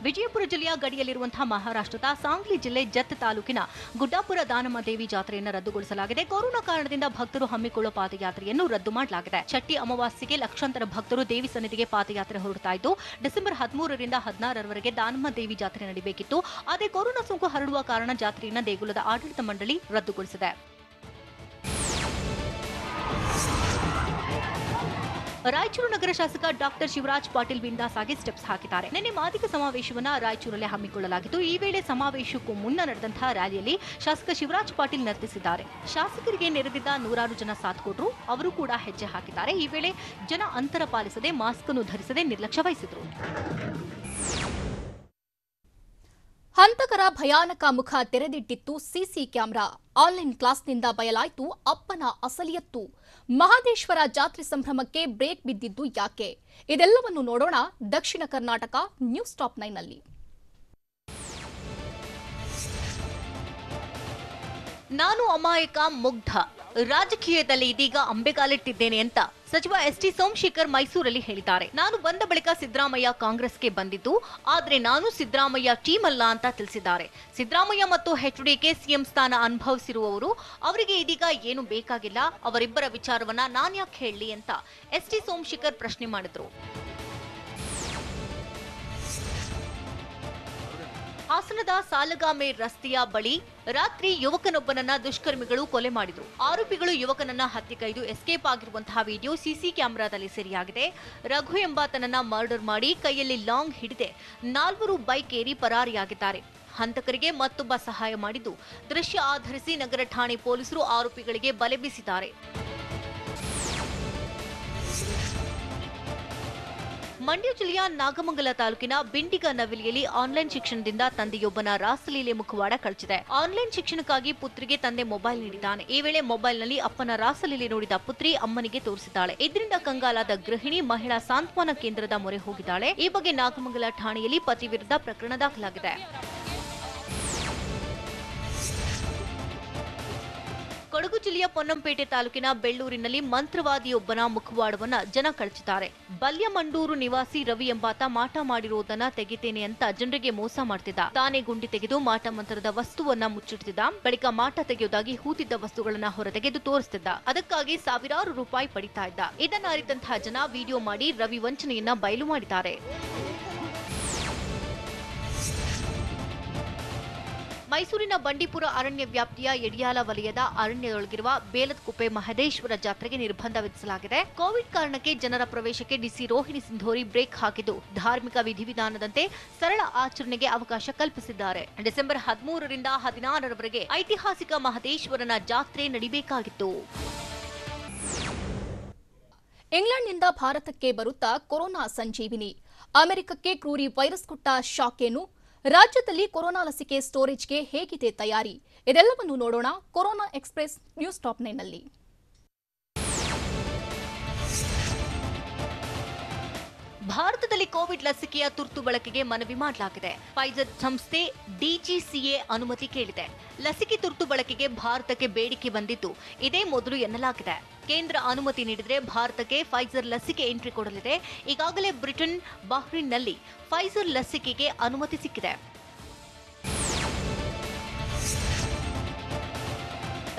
ವಿಜಯಪುರ ಜಿಲ್ಲೆಯ ಗಡಿಯಲ್ಲಿರುವಂತಹ ಮಹಾರಾಷ್ಟ್ರದ ಸಾಂಗ್ಲಿ ಜಿಲ್ಲೆ ಜತ್ ತಾಲೂಕಿನ ಗುಡ್ಡಾಪುರ ದಾನಮ್ಮ ದೇವಿ ಜಾತ್ರೆಯನ್ನು ರದ್ದುಗೊಳಿಸಲಾಗಿದೆ. ಕೊರೋನಾ ಕಾರಣದಿಂದ ಭಕ್ತರು ಹಮ್ಮಿಕೊಳ್ಳುವ ಪಾದಯಾತ್ರೆಯನ್ನು ರದ್ದು ಮಾಡಲಾಗಿದೆ. ಚಟ್ಟಿ ಅಮಾವಾಸ್ಯೆಗೆ ಲಕ್ಷಾಂತರ ಭಕ್ತರು ದೇವಿ ಸನ್ನಿಧಿಗೆ ಪಾದಯಾತ್ರೆ ಹೊರಡ್ತಾ ಇದ್ದು ಡಿಸೆಂಬರ್ 13ರಿಂದ 16ರವರೆಗೆ ದಾನಮ್ಮ ದೇವಿ ಜಾತ್ರೆ ನಡೆಯಬೇಕಿತ್ತು. ಆದರೆ ಕೊರೋನಾ ಸೋಂಕು ಹರಡುವ ಕಾರಣ ಜಾತ್ರೆಯನ್ನು ದೇಗುಲದ ಆಡಳಿತ ಮಂಡಳಿ ರದ್ದುಗೊಳಿಸಿದೆ. ರಾಯಚೂರು ನಗರ ಶಾಸಕ ಡಾಕ್ಟರ್ ಶಿವರಾಜ್ ಪಾಟೀಲ್ ಬಿಂದಾಸ್ ಆಗಿ ಸ್ಟೆಪ್ಸ್ ಹಾಕಿದ್ದಾರೆ. ನಿನ್ನೆ ಮಾದಿಗ ಸಮಾವೇಶವನ್ನು ರಾಯಚೂರಲ್ಲಿ ಹಮ್ಮಿಕೊಳ್ಳಲಾಗಿತ್ತು. ಈ ವೇಳೆ ಸಮಾವೇಶಕ್ಕೂ ಮುನ್ನ ನಡೆದಂತಹ ರ್ಯಾಲಿಯಲ್ಲಿ ಶಾಸಕ ಶಿವರಾಜ್ ಪಾಟೀಲ್ ನರ್ತಿಸಿದ್ದಾರೆ. ಶಾಸಕರಿಗೆ ನೆರೆದಿದ್ದ 100 ಜನ ಸಾಥ್ ಕೊಟ್ಟರು. ಅವರು ಕೂಡ ಹೆಜ್ಜೆ ಹಾಕಿದ್ದಾರೆ. ಈ ವೇಳೆ ಜನ ಅಂತರ ಪಾಲಿಸದೆ, ಮಾಸ್ಕ್ ಅನ್ನು ಧರಿಸದೆ ನಿರ್ಲಕ್ಷ್ಯ ವಹಿಸಿದರು. ಹಂತಕರ ಭಯಾನಕ ಮುಖ ತೆರೆದಿಟ್ಟಿತ್ತು ಸಿಸಿ ಕ್ಯಾಮೆರಾ. ಆನ್ಲೈನ್ ಕ್ಲಾಸ್ನಿಂದ ಬಯಲಾಯಿತು ಅಪ್ಪನ ಅಸಲಿಯತ್ತು. ಮಹದೇಶ್ವರ ಜಾತ್ರೆ ಸಂಭ್ರಮಕ್ಕೆ ಬ್ರೇಕ್ ಬಿದ್ದಿದ್ದು ಯಾಕೆ? ಇದೆಲ್ಲವನ್ನು ನೋಡೋಣ ದಕ್ಷಿಣ ಕರ್ನಾಟಕ ನ್ಯೂಸ್ ಟಾಪ್ 9ನಲ್ಲಿ. ನಾನು ಅಮಾಯಕ, ಮುಗ್ಧ, ರಾಜಕೀಯದಲ್ಲಿ ಇದೀಗ ಅಂಬೆಗಾಲಿಟ್ಟಿದ್ದೇನೆ ಅಂತ ಸಚಿವ ಎಸ್ಟಿ ಸೋಮಶೇಖರ್ ಮೈಸೂರಲ್ಲಿ ಹೇಳಿದ್ದಾರೆ. ನಾನು ಬಂದ ಬಳಿಕ ಸಿದ್ದರಾಮಯ್ಯ ಕಾಂಗ್ರೆಸ್ಗೆ ಬಂದಿದ್ದು, ಆದ್ರೆ ನಾನು ಸಿದ್ದರಾಮಯ್ಯ ಟೀಮ್ ಅಲ್ಲ ಅಂತ ತಿಳಿಸಿದ್ದಾರೆ. ಸಿದ್ದರಾಮಯ್ಯ ಮತ್ತು ಎಚ್ಡಿಕೆ ಸಿಎಂ ಸ್ಥಾನ ಅನುಭವಿಸಿರುವವರು, ಅವರಿಗೆ ಇದೀಗ ಏನು ಬೇಕಾಗಿಲ್ಲ. ಅವರಿಬ್ಬರ ವಿಚಾರವನ್ನ ನಾನ್ಯಾಕೆ ಹೇಳಲಿ ಅಂತ ಎಸ್ಟಿ ಸೋಮಶೇಖರ್ ಪ್ರಶ್ನೆ ಮಾಡಿದ್ರು. ಹಾಸನದ ಸಾಲಗಾಮೆ ರಸ್ತೆಯ ಬಳಿ ರಾತ್ರಿ ಯುವಕನೊಬ್ಬನನ್ನ ದುಷ್ಕರ್ಮಿಗಳು ಕೊಲೆ ಮಾಡಿದ್ರು. ಆರೋಪಿಗಳು ಯುವಕನನ್ನ ಹತ್ಯೆಗೈದು ಎಸ್ಕೇಪ್ ಆಗಿರುವಂತಹ ವಿಡಿಯೋ ಸಿಸಿ ಕ್ಯಾಮೆರಾದಲ್ಲಿ ಸೆರೆಯಾಗಿದೆ. ರಘು ಎಂಬಾತನನ್ನ ಮರ್ಡರ್ ಮಾಡಿ ಕೈಯಲ್ಲಿ ಲಾಂಗ್ ಹಿಡಿದೆ 4 ಬೈಕ್ ಏರಿ ಪರಾರಿಯಾಗಿದ್ದಾರೆ. ಹಂತಕರಿಗೆ ಮತ್ತೊಬ್ಬ ಸಹಾಯ ಮಾಡಿದ್ದು ದೃಶ್ಯ ಆಧರಿಸಿ ನಗರ ಠಾಣೆ ಪೊಲೀಸರು ಆರೋಪಿಗಳಿಗೆ ಬಲೆ ಬೀಸಿದ್ದಾರೆ. ಮಂಡ್ಯ ಜಿಲ್ಲೆಯ ನಾಗಮಂಗಲ ತಾಲೂಕಿನ ಬಿಂಡಿಗ ನವಿಲಿಯಲ್ಲಿ ಆನ್ಲೈನ್ ಶಿಕ್ಷಣದಿಂದ ತಂದೆಯೊಬ್ಬನ ರಾಸಲೀಲೆ ಮುಖವಾಡ ಕಳಚಿದೆ. ಆನ್ಲೈನ್ ಶಿಕ್ಷಣಕ್ಕಾಗಿ ಪುತ್ರಿಗೆ ತಂದೆ ಮೊಬೈಲ್ ನೀಡಿದ್ದಾನೆ. ಈ ವೇಳೆ ಮೊಬೈಲ್ನಲ್ಲಿ ಅಪ್ಪನ ರಾಸಲೀಲೆ ನೋಡಿದ ಪುತ್ರಿ ಅಮ್ಮನಿಗೆ ತೋರಿಸಿದ್ದಾಳೆ. ಇದರಿಂದ ಕಂಗಾಲಾದ ಗೃಹಿಣಿ ಮಹಿಳಾ ಸಾಂತ್ವನ ಕೇಂದ್ರದ ಮೊರೆ ಹೋಗಿದ್ದಾಳೆ. ಈ ಬಗ್ಗೆ ನಾಗಮಂಗಲ ಠಾಣೆಯಲ್ಲಿ ಪತಿ ವಿರುದ್ಧ ಪ್ರಕರಣ ದಾಖಲಾಗಿದೆ. ಕೊಡಗು ಜಿಲ್ಲೆಯ ಪೊನ್ನಂಪೇಟೆ ತಾಲೂಕಿನ ಬೆಳ್ಳೂರಿನಲ್ಲಿ ಮಂತ್ರವಾದಿಯೊಬ್ಬನ ಮುಖವಾಡವನ್ನ ಜನ ಕಳಚಿದ್ದಾರೆ. ಬಲ್ಯಮಂಡೂರು ನಿವಾಸಿ ರವಿ ಎಂಬಾತ ಮಾಟ ಮಾಡಿರುವುದನ್ನ ತೆಗಿತೇನೆ ಅಂತ ಜನರಿಗೆ ಮೋಸ ಮಾಡ್ತಿದ್ದ. ತಾನೇ ಗುಂಡಿ ತೆಗೆದು ಮಾಟ ಮಂತ್ರದ ವಸ್ತುವನ್ನ ಮುಚ್ಚಿಡ್ತಿದ್ದ. ಬಳಿಕ ಮಾಟ ತೆಗೆಯುವುದಾಗಿ ಹೂತಿದ್ದ ವಸ್ತುಗಳನ್ನ ಹೊರತೆಗೆದು ತೋರಿಸ್ತಿದ್ದ. ಅದಕ್ಕಾಗಿ ಸಾವಿರಾರು ರೂಪಾಯಿ ಪಡಿತಾ ಇದ್ದ. ಇದನ್ನ ಅರಿತಂತಹ ಜನ ವಿಡಿಯೋ ಮಾಡಿ ರವಿ ವಂಚನೆಯನ್ನ ಬಯಲು ಮಾಡಿದ್ದಾರೆ. ಮೈಸೂರಿನ ಬಂಡೀಪುರ ಅರಣ್ಯ ವ್ಯಾಪ್ತಿಯ ಯಡಿಯಾಲ ವಲಯದ ಅರಣ್ಯದೊಳಗಿರುವ ಬೇಲದಕುಪ್ಪೆ ಮಹದೇಶ್ವರ ಜಾತ್ರೆಗೆ ನಿರ್ಬಂಧ ವಿಧಿಸಲಾಗಿದೆ. ಕೋವಿಡ್ ಕಾರಣಕ್ಕೆ ಜನರ ಪ್ರವೇಶಕ್ಕೆ ಡಿಸಿ ರೋಹಿಣಿ ಸಿಂಧೂರಿ ಬ್ರೇಕ್ ಹಾಕಿದ್ದು ಧಾರ್ಮಿಕ ವಿಧಿವಿಧಾನದಂತೆ ಸರಳ ಆಚರಣೆಗೆ ಅವಕಾಶ ಕಲ್ಪಿಸಿದ್ದಾರೆ. ಡಿಸೆಂಬರ್ 13ರಿಂದ 16ರವರೆಗೆ ಐತಿಹಾಸಿಕ ಮಹದೇಶ್ವರನ ಜಾತ್ರೆ ನಡೆಯಬೇಕಾಗಿತ್ತು. ಇಂಗ್ಲೆಂಡ್ನಿಂದ ಭಾರತಕ್ಕೆ ಬರುತ್ತಾ ಕೊರೋನಾ ಸಂಜೀವಿನಿ. ಅಮೆರಿಕಕ್ಕೆ ಕ್ರೂರಿ ವೈರಸ್ ಕೊಟ್ಟ ಶಾಕ್ ಏನು? ರಾಜ್ಯದಲ್ಲಿ ಕೊರೋನಾ ಲಸಿಕೆ ಸ್ಟೋರೇಜ್ಗೆ ಹೇಗಿದೆ ತಯಾರಿ? ಇದೆಲ್ಲವನ್ನು ನೋಡೋಣ ಕೊರೋನಾ ಎಕ್ಸ್‌ಪ್ರೆಸ್ ನ್ಯೂಸ್ ಟಾಪ್ 9ನಲ್ಲಿ. ಭಾರತದಲ್ಲಿ ಕೋವಿಡ್ ಲಸಿಕೆಯ ತುರ್ತು ಬಳಕೆಗೆ ಮನವಿ ಮಾಡಲಾಗಿದೆ. ಫೈಜರ್ ಸಂಸ್ಥೆ ಡಿಜಿಸಿಎ ಅನುಮತಿ ಕೇಳಿದೆ. ಲಸಿಕೆ ತುರ್ತು ಬಳಕೆಗೆ ಭಾರತಕ್ಕೆ ಬೇಡಿಕೆ ಬಂದಿದ್ದು ಇದೇ ಮೊದಲು ಎನ್ನಲಾಗಿದೆ. ಕೇಂದ್ರ ಅನುಮತಿ ನೀಡಿದರೆ ಭಾರತಕ್ಕೆ ಫೈಜರ್ ಲಸಿಕೆ ಎಂಟ್ರಿ ಕೊಡಲಿದೆ. ಈಗಾಗಲೇ ಬ್ರಿಟನ್, ಬಹ್ರೇನ್ನಲ್ಲಿ ಫೈಜರ್ ಲಸಿಕೆಗೆ ಅನುಮತಿ ಸಿಕ್ಕಿದೆ.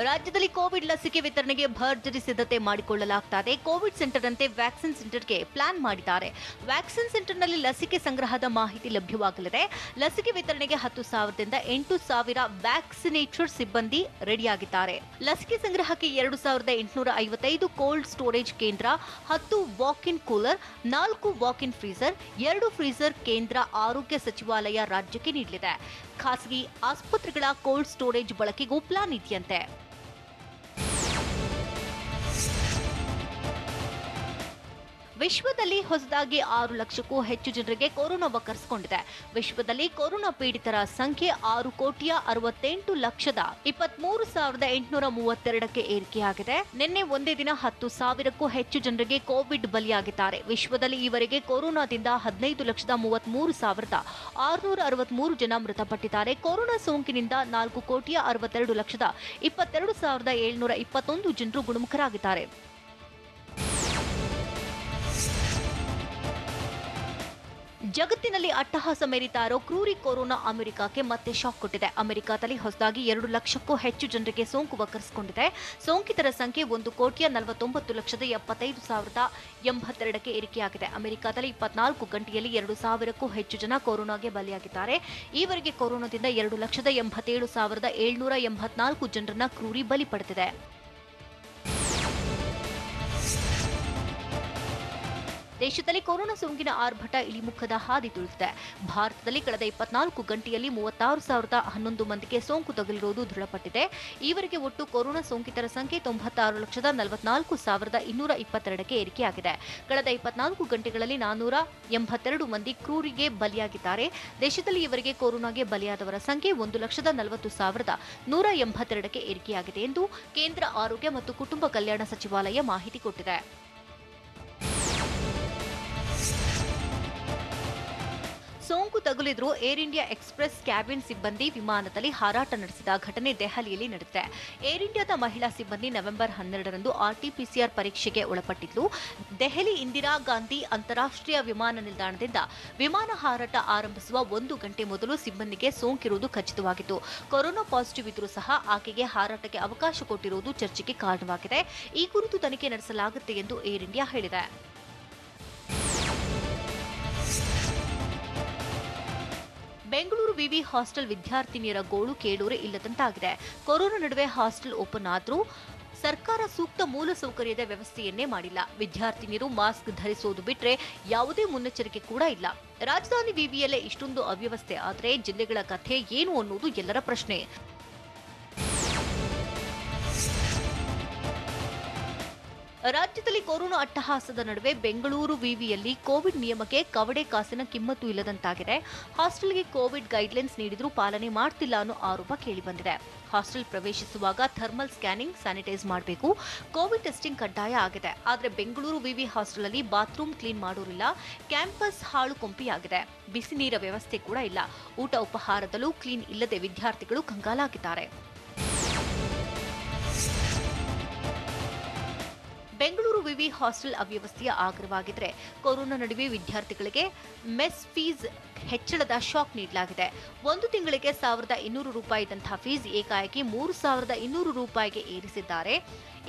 ರಾಜ್ಯದಲ್ಲಿ ಕೋವಿಡ್ ಲಸಿಕೆ ವಿತರಣೆಗೆ ಭರ್ಜರಿ ಸಿದ್ಧತೆ ಮಾಡಿಕೊಳ್ಳಲಾಗ್ತಾ ಇದೆ. ಕೋವಿಡ್ ಸೆಂಟರ್ ಅಂತೆ ವ್ಯಾಕ್ಸಿನ್ ಸೆಂಟರ್ಗೆ ಪ್ಲಾನ್ ಮಾಡಿದ್ದಾರೆ. ವ್ಯಾಕ್ಸಿನ್ ಸೆಂಟರ್ನಲ್ಲಿ ಲಸಿಕೆ ಸಂಗ್ರಹದ ಮಾಹಿತಿ ಲಭ್ಯವಾಗಲಿದೆ. ಲಸಿಕೆ ವಿತರಣೆಗೆ 10,000ದಿಂದ 8,000 ವ್ಯಾಕ್ಸಿನೇಟರ್ ಸಿಬ್ಬಂದಿ ರೆಡಿಯಾಗಿದ್ದಾರೆ. ಲಸಿಕೆ ಸಂಗ್ರಹಕ್ಕೆ 2,855 ಕೋಲ್ಡ್ ಸ್ಟೋರೇಜ್ ಕೇಂದ್ರ, 10 walk-in cooler, 4 walk-in freezer, 2 freezer ಕೇಂದ್ರ ಆರೋಗ್ಯ ಸಚಿವಾಲಯ ರಾಜ್ಯಕ್ಕೆ ನೀಡಲಿದೆ. ಖಾಸಗಿ ಆಸ್ಪತ್ರೆಗಳ ಕೋಲ್ಡ್ ಸ್ಟೋರೇಜ್ ಬಳಕೆಗೂ ಪ್ಲಾನ್ ಇದೆಯಂತೆ. ವಿಶ್ವದಲ್ಲಿ ಹೊಸದಾಗಿ 6 ಲಕ್ಷಕ್ಕೂ ಹೆಚ್ಚು ಜನರಿಗೆ ಕೊರೋನಾ ವಕ್ಕರಿಸಿಕೊಂಡಿದೆ. ವಿಶ್ವದಲ್ಲಿ ಕೊರೋನಾ ಪೀಡಿತರ ಸಂಖ್ಯೆ 6,23,23,832ಕ್ಕೆ ಏರಿಕೆಯಾಗಿದೆ. ನಿನ್ನೆ ಒಂದೇ ದಿನ 10,000ಕ್ಕೂ ಹೆಚ್ಚು ಜನರಿಗೆ ಕೋವಿಡ್ ಬಲಿಯಾಗಿದ್ದಾರೆ. ವಿಶ್ವದಲ್ಲಿ ಈವರೆಗೆ ಕೊರೋನಾದಿಂದ 15,33,663 ಜನ ಮೃತಪಟ್ಟಿದ್ದಾರೆ. ಕೊರೋನಾ ಸೋಂಕಿನಿಂದ 4,62,22,721 ಜನರು ಗುಣಮುಖರಾಗಿದ್ದಾರೆ. ಜಗತ್ತಿನಲ್ಲಿ ಅಟ್ಟಹಾಸ ಮೆರೀತಾ ಇರೋ ಕ್ರೂರಿ ಕೊರೋನಾ ಅಮೆರಿಕಕ್ಕೆ ಮತ್ತೆ ಶಾಕ್ ಕೊಟ್ಟಿದೆ. ಅಮೆರಿಕದಲ್ಲಿ ಹೊಸದಾಗಿ 2 ಲಕ್ಷಕ್ಕೂ ಹೆಚ್ಚು ಜನರಿಗೆ ಸೋಂಕು ವಕ್ಕರಿಸಿಕೊಂಡಿದೆ. ಸೋಂಕಿತರ ಸಂಖ್ಯೆ 1,49,75,082ಕ್ಕೆ ಏರಿಕೆಯಾಗಿದೆ. ಅಮೆರಿಕದಲ್ಲಿ 24 ಗಂಟೆಯಲ್ಲಿ 2,000ಕ್ಕೂ ಹೆಚ್ಚು ಜನ ಕೊರೋನಾಗೆ ಬಲಿಯಾಗಿದ್ದಾರೆ. ಈವರೆಗೆ ಕೊರೋನಾದಿಂದ 2,87,784 ಜನರನ್ನ ಕ್ರೂರಿ ಬಲಿ ಪಡೆದಿದೆ. ದೇಶದಲ್ಲಿ ಕೊರೋನಾ ಸೋಂಕಿನ ಆರ್ಭಟ ಇಳಿಮುಖದ ಹಾದಿ ತುಳಿದಿದೆ. ಭಾರತದಲ್ಲಿ ಕಳೆದ 24 ಗಂಟೆಯಲ್ಲಿ 36,011 ಮಂದಿಗೆ ಸೋಂಕು ತಗುಲಿರುವುದು ದೃಢಪಟ್ಟಿದೆ. ಈವರೆಗೆ ಒಟ್ಟು ಕೊರೋನಾ ಸೋಂಕಿತರ ಸಂಖ್ಯೆ 96,44,222ಕ್ಕೆ ಏರಿಕೆಯಾಗಿದೆ. ಕಳೆದ 24 ಗಂಟೆಗಳಲ್ಲಿ 482 ಮಂದಿ ಕ್ರೂರಿಗೆ ಬಲಿಯಾಗಿದ್ದಾರೆ. ದೇಶದಲ್ಲಿ ಈವರೆಗೆ ಕೊರೋನಾಗೆ ಬಲಿಯಾದವರ ಸಂಖ್ಯೆ 1,40,182ಕ್ಕೆ ಏರಿಕೆಯಾಗಿದೆ ಎಂದು ಕೇಂದ್ರ ಆರೋಗ್ಯ ಮತ್ತು ಕುಟುಂಬ ಕಲ್ಯಾಣ ಸಚಿವಾಲಯ ಮಾಹಿತಿ ಕೊಟ್ಟಿದೆ. ಸೋಂಕು ತಗುಲಿದ್ರೂ ಏರ್ ಇಂಡಿಯಾ ಎಕ್ಸ್‌ಪ್ರೆಸ್ ಕ್ಯಾಬಿನ್ ಸಿಬ್ಬಂದಿ ವಿಮಾನದಲ್ಲಿ ಹಾರಾಟ ನಡೆಸಿದ ಘಟನೆ ದೆಹಲಿಯಲ್ಲಿ ನಡೆದಿದೆ. ಏರ್ ಇಂಡಿಯಾದ ಮಹಿಳಾ ಸಿಬ್ಬಂದಿ ನವೆಂಬರ್ 12ರಂದು ಆರ್‌ಟಿಪಿಸಿಆರ್ ಪರೀಕ್ಷೆಗೆ ಒಳಪಟ್ಟಿದ್ದು, ದೆಹಲಿ ಇಂದಿರಾ ಗಾಂಧಿ ಅಂತಾರಾಷ್ಟ್ರೀಯ ವಿಮಾನ ನಿಲ್ದಾಣದಿಂದ ವಿಮಾನ ಹಾರಾಟ ಆರಂಭಿಸುವ 1 ಗಂಟೆ ಮೊದಲು ಸಿಬ್ಬಂದಿಗೆ ಸೋಂಕಿರುವುದು ಖಚಿತವಾಗಿತ್ತು. ಕೊರೋನಾ ಪಾಸಿಟಿವ್ ಇದ್ರೂ ಸಹ ಆಕೆಗೆ ಹಾರಾಟಕ್ಕೆ ಅವಕಾಶ ಕೊಟ್ಟಿರುವುದು ಚರ್ಚೆಗೆ ಕಾರಣವಾಗಿದೆ. ಈ ಕುರಿತು ತನಿಖೆ ನಡೆಸಲಾಗುತ್ತೆ ಎಂದು ಏರ್ ಇಂಡಿಯಾ ಹೇಳಿದೆ. ಬೆಂಗಳೂರು ವಿವಿ ಹಾಸ್ಟೆಲ್ ವಿದ್ಯಾರ್ಥಿನಿಯರ ಗೋಳು ಕೇಳೂರೇ ಇಲ್ಲದಂತಾಗಿದೆ. ಕೊರೋನಾ ನಡುವೆ ಹಾಸ್ಟೆಲ್ ಓಪನ್ ಆದರೂ ಸರ್ಕಾರ ಸೂಕ್ತ ಮೂಲಸೌಕರ್ಯದ ವ್ಯವಸ್ಥೆಯನ್ನೇ ಮಾಡಿಲ್ಲ. ವಿದ್ಯಾರ್ಥಿನಿಯರು ಮಾಸ್ಕ್ ಧರಿಸೋದು ಬಿಟ್ರೆ ಯಾವುದೇ ಮುನ್ನೆಚ್ಚರಿಕೆ ಕೂಡ ಇಲ್ಲ. ರಾಜಧಾನಿ ವಿವಿಯಲ್ಲೇ ಇಷ್ಟೊಂದು ಅವ್ಯವಸ್ಥೆ ಆದರೆ ಜಿಲ್ಲೆಗಳ ಕಥೆ ಏನು ಅನ್ನೋದು ಎಲ್ಲರ ಪ್ರಶ್ನೆ. ರಾಜ್ಯದಲ್ಲಿ ಕೊರೋನಾ ಅಟ್ಟಹಾಸದ ನಡುವೆ ಬೆಂಗಳೂರು ವಿವಿಯಲ್ಲಿ ಕೋವಿಡ್ ನಿಯಮಕ್ಕೆ ಕವಡೆ ಕಾಸಿನ ಕಿಮ್ಮತ್ತು ಇಲ್ಲದಂತಾಗಿದೆ. ಹಾಸ್ಟೆಲ್ಗೆ ಕೋವಿಡ್ ಗೈಡ್ಲೈನ್ಸ್ ನೀಡಿದ್ರೂ ಪಾಲನೆ ಮಾಡ್ತಿಲ್ಲ ಅನ್ನೋ ಆರೋಪ ಕೇಳಿಬಂದಿದೆ. ಹಾಸ್ಟೆಲ್ ಪ್ರವೇಶಿಸುವಾಗ ಥರ್ಮಲ್ ಸ್ಕ್ಯಾನಿಂಗ್, ಸ್ಯಾನಿಟೈಸ್ ಮಾಡಬೇಕು, ಕೋವಿಡ್ ಟೆಸ್ಟಿಂಗ್ ಕಡ್ಡಾಯ ಆಗಿದೆ. ಆದರೆ ಬೆಂಗಳೂರು ವಿವಿ ಹಾಸ್ಟೆಲ್ನಲ್ಲಿ ಬಾತ್ರೂಮ್ ಕ್ಲೀನ್ ಮಾಡೋರಿಲ್ಲ. ಕ್ಯಾಂಪಸ್ ಹಾಳು ಕೊಂಪಿಯಾಗಿದೆ. ಬಿಸಿ ನೀರ ವ್ಯವಸ್ಥೆ ಕೂಡ ಇಲ್ಲ. ಊಟ ಉಪಹಾರದಲ್ಲೂ ಕ್ಲೀನ್ ಇಲ್ಲದೆ ವಿದ್ಯಾರ್ಥಿಗಳು ಕಂಗಾಲಾಗಿದ್ದಾರೆ. ಬೆಂಗಳೂರು ವಿವಿ ಹಾಸ್ಟೆಲ್ ಅವ್ಯವಸ್ಥೆಯ ಆಗ್ರಹವಾಗಿದ್ರೆ ಕೊರೋನಾ ನಡುವೆ ವಿದ್ಯಾರ್ಥಿಗಳಿಗೆ ಮೆಸ್ ಫೀಸ್ ಹೆಚ್ಚಳದ ಶಾಕ್ ನೀಡಲಾಗಿದೆ. ಒಂದು ತಿಂಗಳಿಗೆ 1,200 ರೂಪಾಯಿ ಇದ್ದಂತಹ ಫೀಸ್ ಏಕಾಏಕಿ 3,200 ರೂಪಾಯಿಗೆ ಏರಿಸಿದ್ದಾರೆ.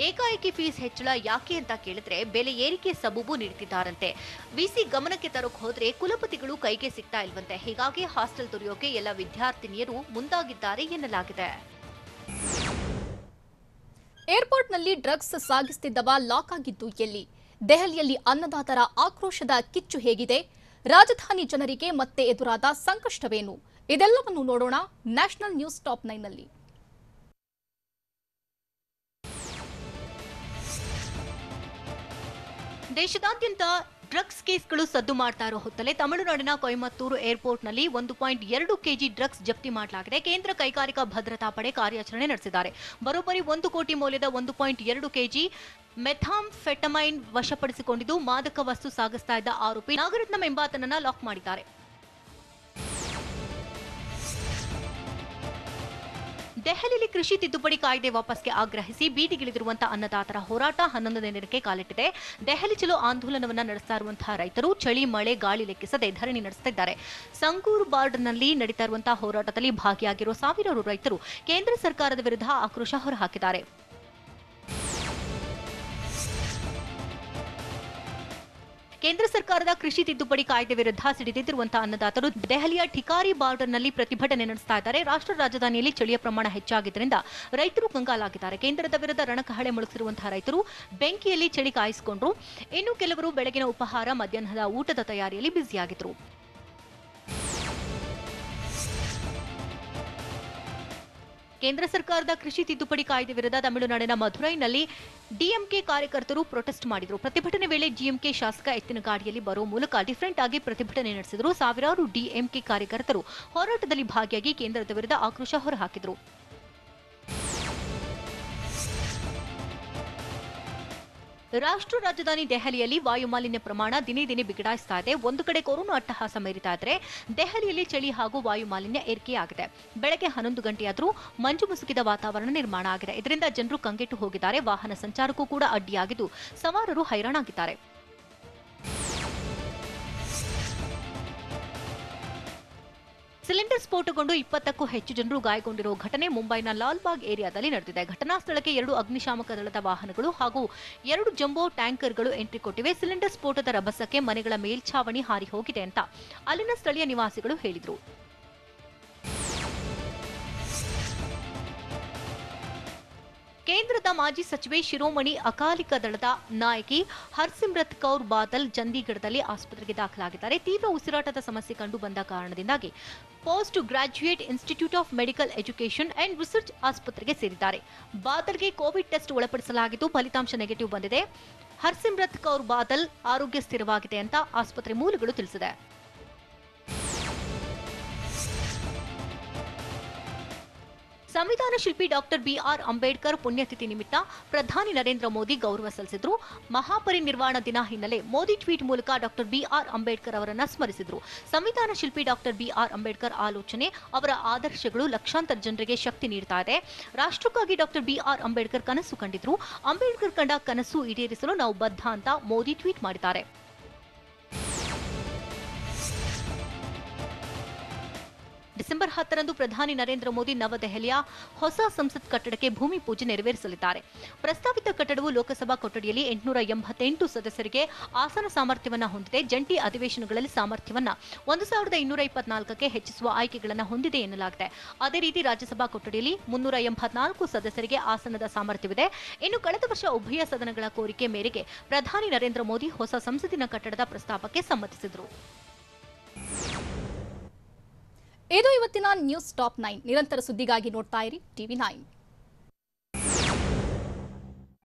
ಏಕಾಏಕಿ ಫೀಸ್ ಹೆಚ್ಚಳ ಯಾಕೆ ಅಂತ ಕೇಳಿದ್ರೆ ಬೆಲೆ ಏರಿಕೆ ಸಬೂಬು ನೀಡುತ್ತಿದ್ದಾರಂತೆ. ವಿಸಿ ಗಮನಕ್ಕೆ ತರೋಕೆ ಹೋದ್ರೆ ಕುಲಪತಿಗಳು ಕೈಗೆ ಸಿಗ್ತಾ ಇಲ್ವಂತೆ. ಹೀಗಾಗಿ ಹಾಸ್ಟೆಲ್ ತೊರೆಯೋಕೆ ಎಲ್ಲ ವಿದ್ಯಾರ್ಥಿನಿಯರು ಮುಂದಾಗಿದ್ದಾರೆ ಎನ್ನಲಾಗಿದೆ. ಏರ್ಪೋರ್ಟ್ನಲ್ಲಿ ಡ್ರಗ್ಸ್ ಸಾಗಿಸುತ್ತಿದ್ದವ ಲಾಕ್ ಆಗಿದ್ದು ಎಲ್ಲಿ? ದೆಹಲಿಯಲ್ಲಿ ಅನ್ನದಾತರ ಆಕ್ರೋಶದ ಕಿಚ್ಚು ಹೇಗಿದೆ? ರಾಜಧಾನಿ ಜನರಿಗೆ ಮತ್ತೆ ಎದುರಾದ ಸಂಕಷ್ಟವೇನು? ಇದೆಲ್ಲವನ್ನು ನೋಡೋಣ ನ್ಯಾಷನಲ್ ನ್ಯೂಸ್ ಟಾಪ್ 9ನಲ್ಲಿ. ದೇಶದಾದ್ಯಂತ ಡ್ರಗ್ಸ್ ಕೇಸ್ಗಳು ಸದ್ದು ಮಾಡ್ತಾ ಇರೋ ಹೊತ್ತಲ್ಲೇ ತಮಿಳುನಾಡಿನ ಕೊಯಮತ್ತೂರು ಏರ್ಪೋರ್ಟ್ನಲ್ಲಿ 1.2 ಕೆಜಿ ಡ್ರಗ್ಸ್ ಜಪ್ತಿ ಮಾಡಲಾಗಿದೆ. ಕೇಂದ್ರ ಕೈಗಾರಿಕಾ ಭದ್ರತಾ ಪಡೆ ಕಾರ್ಯಾಚರಣೆ ನಡೆಸಿದ್ದಾರೆ. ಬರೋಬ್ಬರಿ 1 ಕೋಟಿ ಮೌಲ್ಯದ 1.2 ಕೆಜಿ ಮೆಥಾಂಫೆಟಮೈನ್ ವಶಪಡಿಸಿಕೊಂಡಿದ್ದು ಮಾದಕ ವಸ್ತು ಸಾಗಿಸ್ತಾ ಇದ್ದ ಆರೋಪಿ ನಾಗರತ್ನಂ ಎಂಬಾತನನ್ನ ಲಾಕ್ ಮಾಡಿದ್ದಾರೆ. ದೆಹಲಿಯಲ್ಲಿ ಕೃಷಿ ತಿದ್ದುಪಡಿ ಕಾಯ್ದೆ ವಾಪಸ್ಗೆ ಆಗ್ರಹಿಸಿ ಬೀದಿಗಿಳಿದಿರುವಂತಹ ಅನ್ನದಾತರ ಹೋರಾಟ 11ನೇ ದಿನಕ್ಕೆ ಕಾಲಿಟ್ಟಿದೆ. ದೆಹಲಿ ಚಲೋ ಆಂದೋಲನವನ್ನ ನಡೆಸ್ತಾ ಇರುವಂತಹ ರೈತರು ಚಳಿ ಮಳೆ ಗಾಳಿ ಲೆಕ್ಕಿಸದೆ ಧರಣಿ ನಡೆಸುತ್ತಿದ್ದಾರೆ. ಸಂಗೂರು ಬಾರ್ಡ್ನಲ್ಲಿ ನಡೀತಾ ಇರುವಂತಹ ಹೋರಾಟದಲ್ಲಿ ಭಾಗಿಯಾಗಿರುವ ಸಾವಿರಾರು ರೈತರು ಕೇಂದ್ರ ಸರ್ಕಾರದ ವಿರುದ್ಧ ಆಕ್ರೋಶ ಹೊರಹಾಕಿದ್ದಾರೆ. ಕೇಂದ್ರ ಸರ್ಕಾರದ ಕೃಷಿ ತಿದ್ದುಪಡಿ ಕಾಯ್ದೆ ವಿರುದ್ಧ ಸಿಡಿದೆದ್ದಿರುವಂತಹ ಅನ್ನದಾತರು ದೆಹಲಿಯ ಠಿಕಾರಿ ಬಾರ್ಡರ್ನಲ್ಲಿ ಪ್ರತಿಭಟನೆ ನಡೆಸ್ತಾ ಇದ್ದಾರೆ. ರಾಷ್ಟ್ರ ರಾಜಧಾನಿಯಲ್ಲಿ ಚಳಿಯ ಪ್ರಮಾಣ ಹೆಚ್ಚಾಗಿದ್ದರಿಂದ ರೈತರು ಕಂಗಾಲಾಗಿದ್ದಾರೆ. ಕೇಂದ್ರದ ವಿರುದ್ಧ ರಣಕಹಳೆ ಮೊಳಗಿಸಿರುವಂತಹ ರೈತರು ಬೆಂಕಿಯಲ್ಲಿ ಚಳಿ ಕಾಯಿಸಿಕೊಂಡ್ರು. ಇನ್ನು ಕೆಲವರು ಬೆಳಗಿನ ಉಪಹಾರ ಮಧ್ಯಾಹ್ನದ ಊಟದ ತಯಾರಿಯಲ್ಲಿ ಬ್ಯುಸಿಯಾಗಿದ್ರು. ಕೇಂದ್ರ ಸರ್ಕಾರದ ಕೃಷಿ ತಿದ್ದುಪಡಿ ಕಾಯ್ದೆ ವಿರುದ್ಧ ತಮಿಳುನಾಡಿನ ಮಧುರೈನಲ್ಲಿ ಡಿಎಂಕೆ ಕಾರ್ಯಕರ್ತರು ಪ್ರೊಟೆಸ್ಟ್ ಮಾಡಿದರು. ಪ್ರತಿಭಟನೆ ವೇಳೆ ಡಿಎಂಕೆ ಶಾಸಕ ಎತ್ತಿನ ಗಾಡಿಯಲ್ಲಿ ಬರೋ ಮೂಲಕ ಡಿಫರೆಂಟ್ ಆಗಿ ಪ್ರತಿಭಟನೆ ನಡೆಸಿದರು. ಸಾವಿರಾರು ಡಿಎಂಕೆ ಕಾರ್ಯಕರ್ತರು ಹೋರಾಟದಲ್ಲಿ ಭಾಗಿಯಾಗಿ ಕೇಂದ್ರದ ವಿರುದ್ಧ ಆಕ್ರೋಶ ಹೊರಹಾಕಿದರು. ರಾಷ್ಟ್ರ ರಾಜಧಾನಿ ದೆಹಲಿಯಲ್ಲಿ ವಾಯುಮಾಲಿನ್ಯ ಪ್ರಮಾಣ ದಿನೇ ದಿನೇ ಬಿಗಡಾಯಿಸ್ತಾ ಇದೆ. ಒಂದು ಕಡೆ ಕೊರೋನಾ ಅಟ್ಟಹಾಸ ಮೇರಿತಾ ಇದ್ರೆ ದೆಹಲಿಯಲ್ಲಿ ಚಳಿ ಹಾಗೂ ವಾಯುಮಾಲಿನ್ಯ ಏರಿಕೆಯಾಗಿದೆ. ಬೆಳಗ್ಗೆ 11 ಗಂಟೆಯಾದರೂ ಮಂಜು ಮುಸುಕಿದ ವಾತಾವರಣ ನಿರ್ಮಾಣ ಆಗಿದೆ. ಇದರಿಂದ ಜನರು ಕಂಗೆಟ್ಟು ಹೋಗಿದ್ದಾರೆ. ವಾಹನ ಸಂಚಾರಕ್ಕೂ ಕೂಡ ಅಡ್ಡಿಯಾಗಿದ್ದು ಸವಾರರು ಹೈರಾಣಾಗಿದ್ದಾರೆ. ಸಿಲಿಂಡರ್ ಸ್ಫೋಟಗೊಂಡು 20ಕ್ಕೂ ಹೆಚ್ಚು ಜನರು ಗಾಯಗೊಂಡಿರುವ ಘಟನೆ ಮುಂಬೈನ ಲಾಲ್ಬಾಗ್ ಏರಿಯಾದಲ್ಲಿ ನಡೆದಿದೆ. ಘಟನಾ ಸ್ಥಳಕ್ಕೆ 2 ಅಗ್ನಿಶಾಮಕ ದಳದ ವಾಹನಗಳು ಹಾಗೂ 2 ಜಂಬೋ ಟ್ಯಾಂಕರ್ಗಳು ಎಂಟ್ರಿ ಕೊಟ್ಟಿವೆ. ಸಿಲಿಂಡರ್ ಸ್ಫೋಟದ ರಭಸಕ್ಕೆ ಮನೆಗಳ ಮೇಲ್ಛಾವಣಿ ಹಾರಿ ಹೋಗಿದೆ ಅಂತ ಅಲ್ಲಿನ ಸ್ಥಳೀಯ ನಿವಾಸಿಗಳು ಹೇಳಿದರು. ಕೇಂದ್ರದ ಮಾಜಿ ಸಚಿವೆ ಶಿರೋಮಣಿ ಅಕಾಲಿಕ ದಳದ ನಾಯಕಿ ಹರ್ಸಿಮ್ರತ್ ಕೌರ್ ಬಾದಲ್ ಚಂಡೀಗಢದಲ್ಲಿ ಆಸ್ಪತ್ರೆಗೆ ದಾಖಲಾಗಿದ್ದಾರೆ. ತೀವ್ರ ಉಸಿರಾಟದ ಸಮಸ್ಯೆ ಕಂಡು ಬಂದ ಕಾರಣದಿಂದಾಗಿ post graduate institute of medical education and research ಆಸ್ಪತ್ರೆಗೆ ಸೇರಿದ್ದಾರೆ. ಬಾದಲ್ಗೆ ಕೋವಿಡ್ ಟೆಸ್ಟ್ ಒಳಪಡಿಸಲಾಗಿದ್ದು ಫಲಿತಾಂಶ ನೆಗೆಟಿವ್ ಬಂದಿದೆ. ಹರ್ಸಿಮ್ರತ್ ಕೌರ್ ಬಾದಲ್ ಆರೋಗ್ಯ ಸ್ಥಿರವಾಗಿದೆ ಅಂತ ಆಸ್ಪತ್ರೆ ಮೂಲಗಳು ತಿಳಿಸಿದೆ. ಸಂವಿಧಾನ ಶಿಲ್ಪಿ ಡಾಕ್ಟರ್ ಬಿಆರ್ ಅಂಬೇಡ್ಕರ್ ಪುಣ್ಯತಿಥಿ ನಿಮಿತ್ತ ಪ್ರಧಾನಿ ನರೇಂದ್ರ ಮೋದಿ ಗೌರವ ಸಲ್ಲಿಸಿದ್ರು. ಮಹಾಪರಿನಿರ್ವಾಣ ದಿನ ಹಿನ್ನೆಲೆ ಮೋದಿ ಟ್ವೀಟ್ ಮೂಲಕ ಡಾಕ್ಟರ್ ಬಿಆರ್ ಅಂಬೇಡ್ಕರ್ ಅವರನ್ನ ಸ್ಮರಿಸಿದ್ರು. ಸಂವಿಧಾನ ಶಿಲ್ಪಿ ಡಾಕ್ಟರ್ ಬಿಆರ್ ಅಂಬೇಡ್ಕರ್ ಆಲೋಚನೆ, ಅವರ ಆದರ್ಶಗಳು ಲಕ್ಷಾಂತರ ಜನರಿಗೆ ಶಕ್ತಿ ನೀಡ್ತಾ ಇದೆ. ರಾಷ್ಟ್ರಕ್ಕಾಗಿ ಡಾಕ್ಟರ್ ಬಿಆರ್ ಅಂಬೇಡ್ಕರ್ ಕನಸು ಕಂಡಿದ್ರು. ಅಂಬೇಡ್ಕರ್ ಕಂಡ ಕನಸು ಈಡೇರಿಸಲು ನಾವು ಬದ್ಧ ಅಂತ ಮೋದಿ ಟ್ವೀಟ್ ಮಾಡಿದ್ದಾರೆ. ಡಿಸೆಂಬರ್ 10ರಂದು ಪ್ರಧಾನಿ ನರೇಂದ್ರ ಮೋದಿ ನವದೆಹಲಿಯ ಹೊಸ ಸಂಸತ್ ಕಟ್ಟಡಕ್ಕೆ ಭೂಮಿ ಪೂಜೆ ನೆರವೇರಿಸಲಿದ್ದಾರೆ. ಪ್ರಸ್ತಾವಿತ ಕಟ್ಟಡವು ಲೋಕಸಭಾ ಕೊಠಡಿಯಲ್ಲಿ 888 ಸದಸ್ಯರಿಗೆ ಆಸನ ಸಾಮರ್ಥ್ಯವನ್ನು ಹೊಂದಿದೆ. ಜಂಟಿ ಅಧಿವೇಶನಗಳಲ್ಲಿ ಸಾಮರ್ಥ್ಯವನ್ನು 1224ಕ್ಕೆ ಹೆಚ್ಚಿಸುವ ಆಯ್ಕೆಗಳನ್ನು ಹೊಂದಿದೆ ಎನ್ನಲಾಗಿದೆ. ಅದೇ ರೀತಿ ರಾಜ್ಯಸಭಾ ಕೊಠಡಿಯಲ್ಲಿ 384 ಸದಸ್ಯರಿಗೆ ಆಸನದ ಸಾಮರ್ಥ್ಯವಿದೆ. ಇನ್ನು ಕಳೆದ ವರ್ಷ ಉಭಯ ಸದನಗಳ ಕೋರಿಕೆ ಮೇರೆಗೆ ಪ್ರಧಾನಿ ನರೇಂದ್ರ ಮೋದಿ ಹೊಸ ಸಂಸತ್ತಿನ ಕಟ್ಟಡದ ಪ್ರಸ್ತಾಪಕ್ಕೆ ಸಮ್ಮತಿಸಿದರು. ಇದು ಇವತ್ತಿನ ನ್ಯೂಸ್ ಟಾಪ್ 9. ನಿರಂತರ ಸುದ್ದಿಗಾಗಿ ನೋಡ್ತಾ ಇರಿ ಟಿವಿ 9.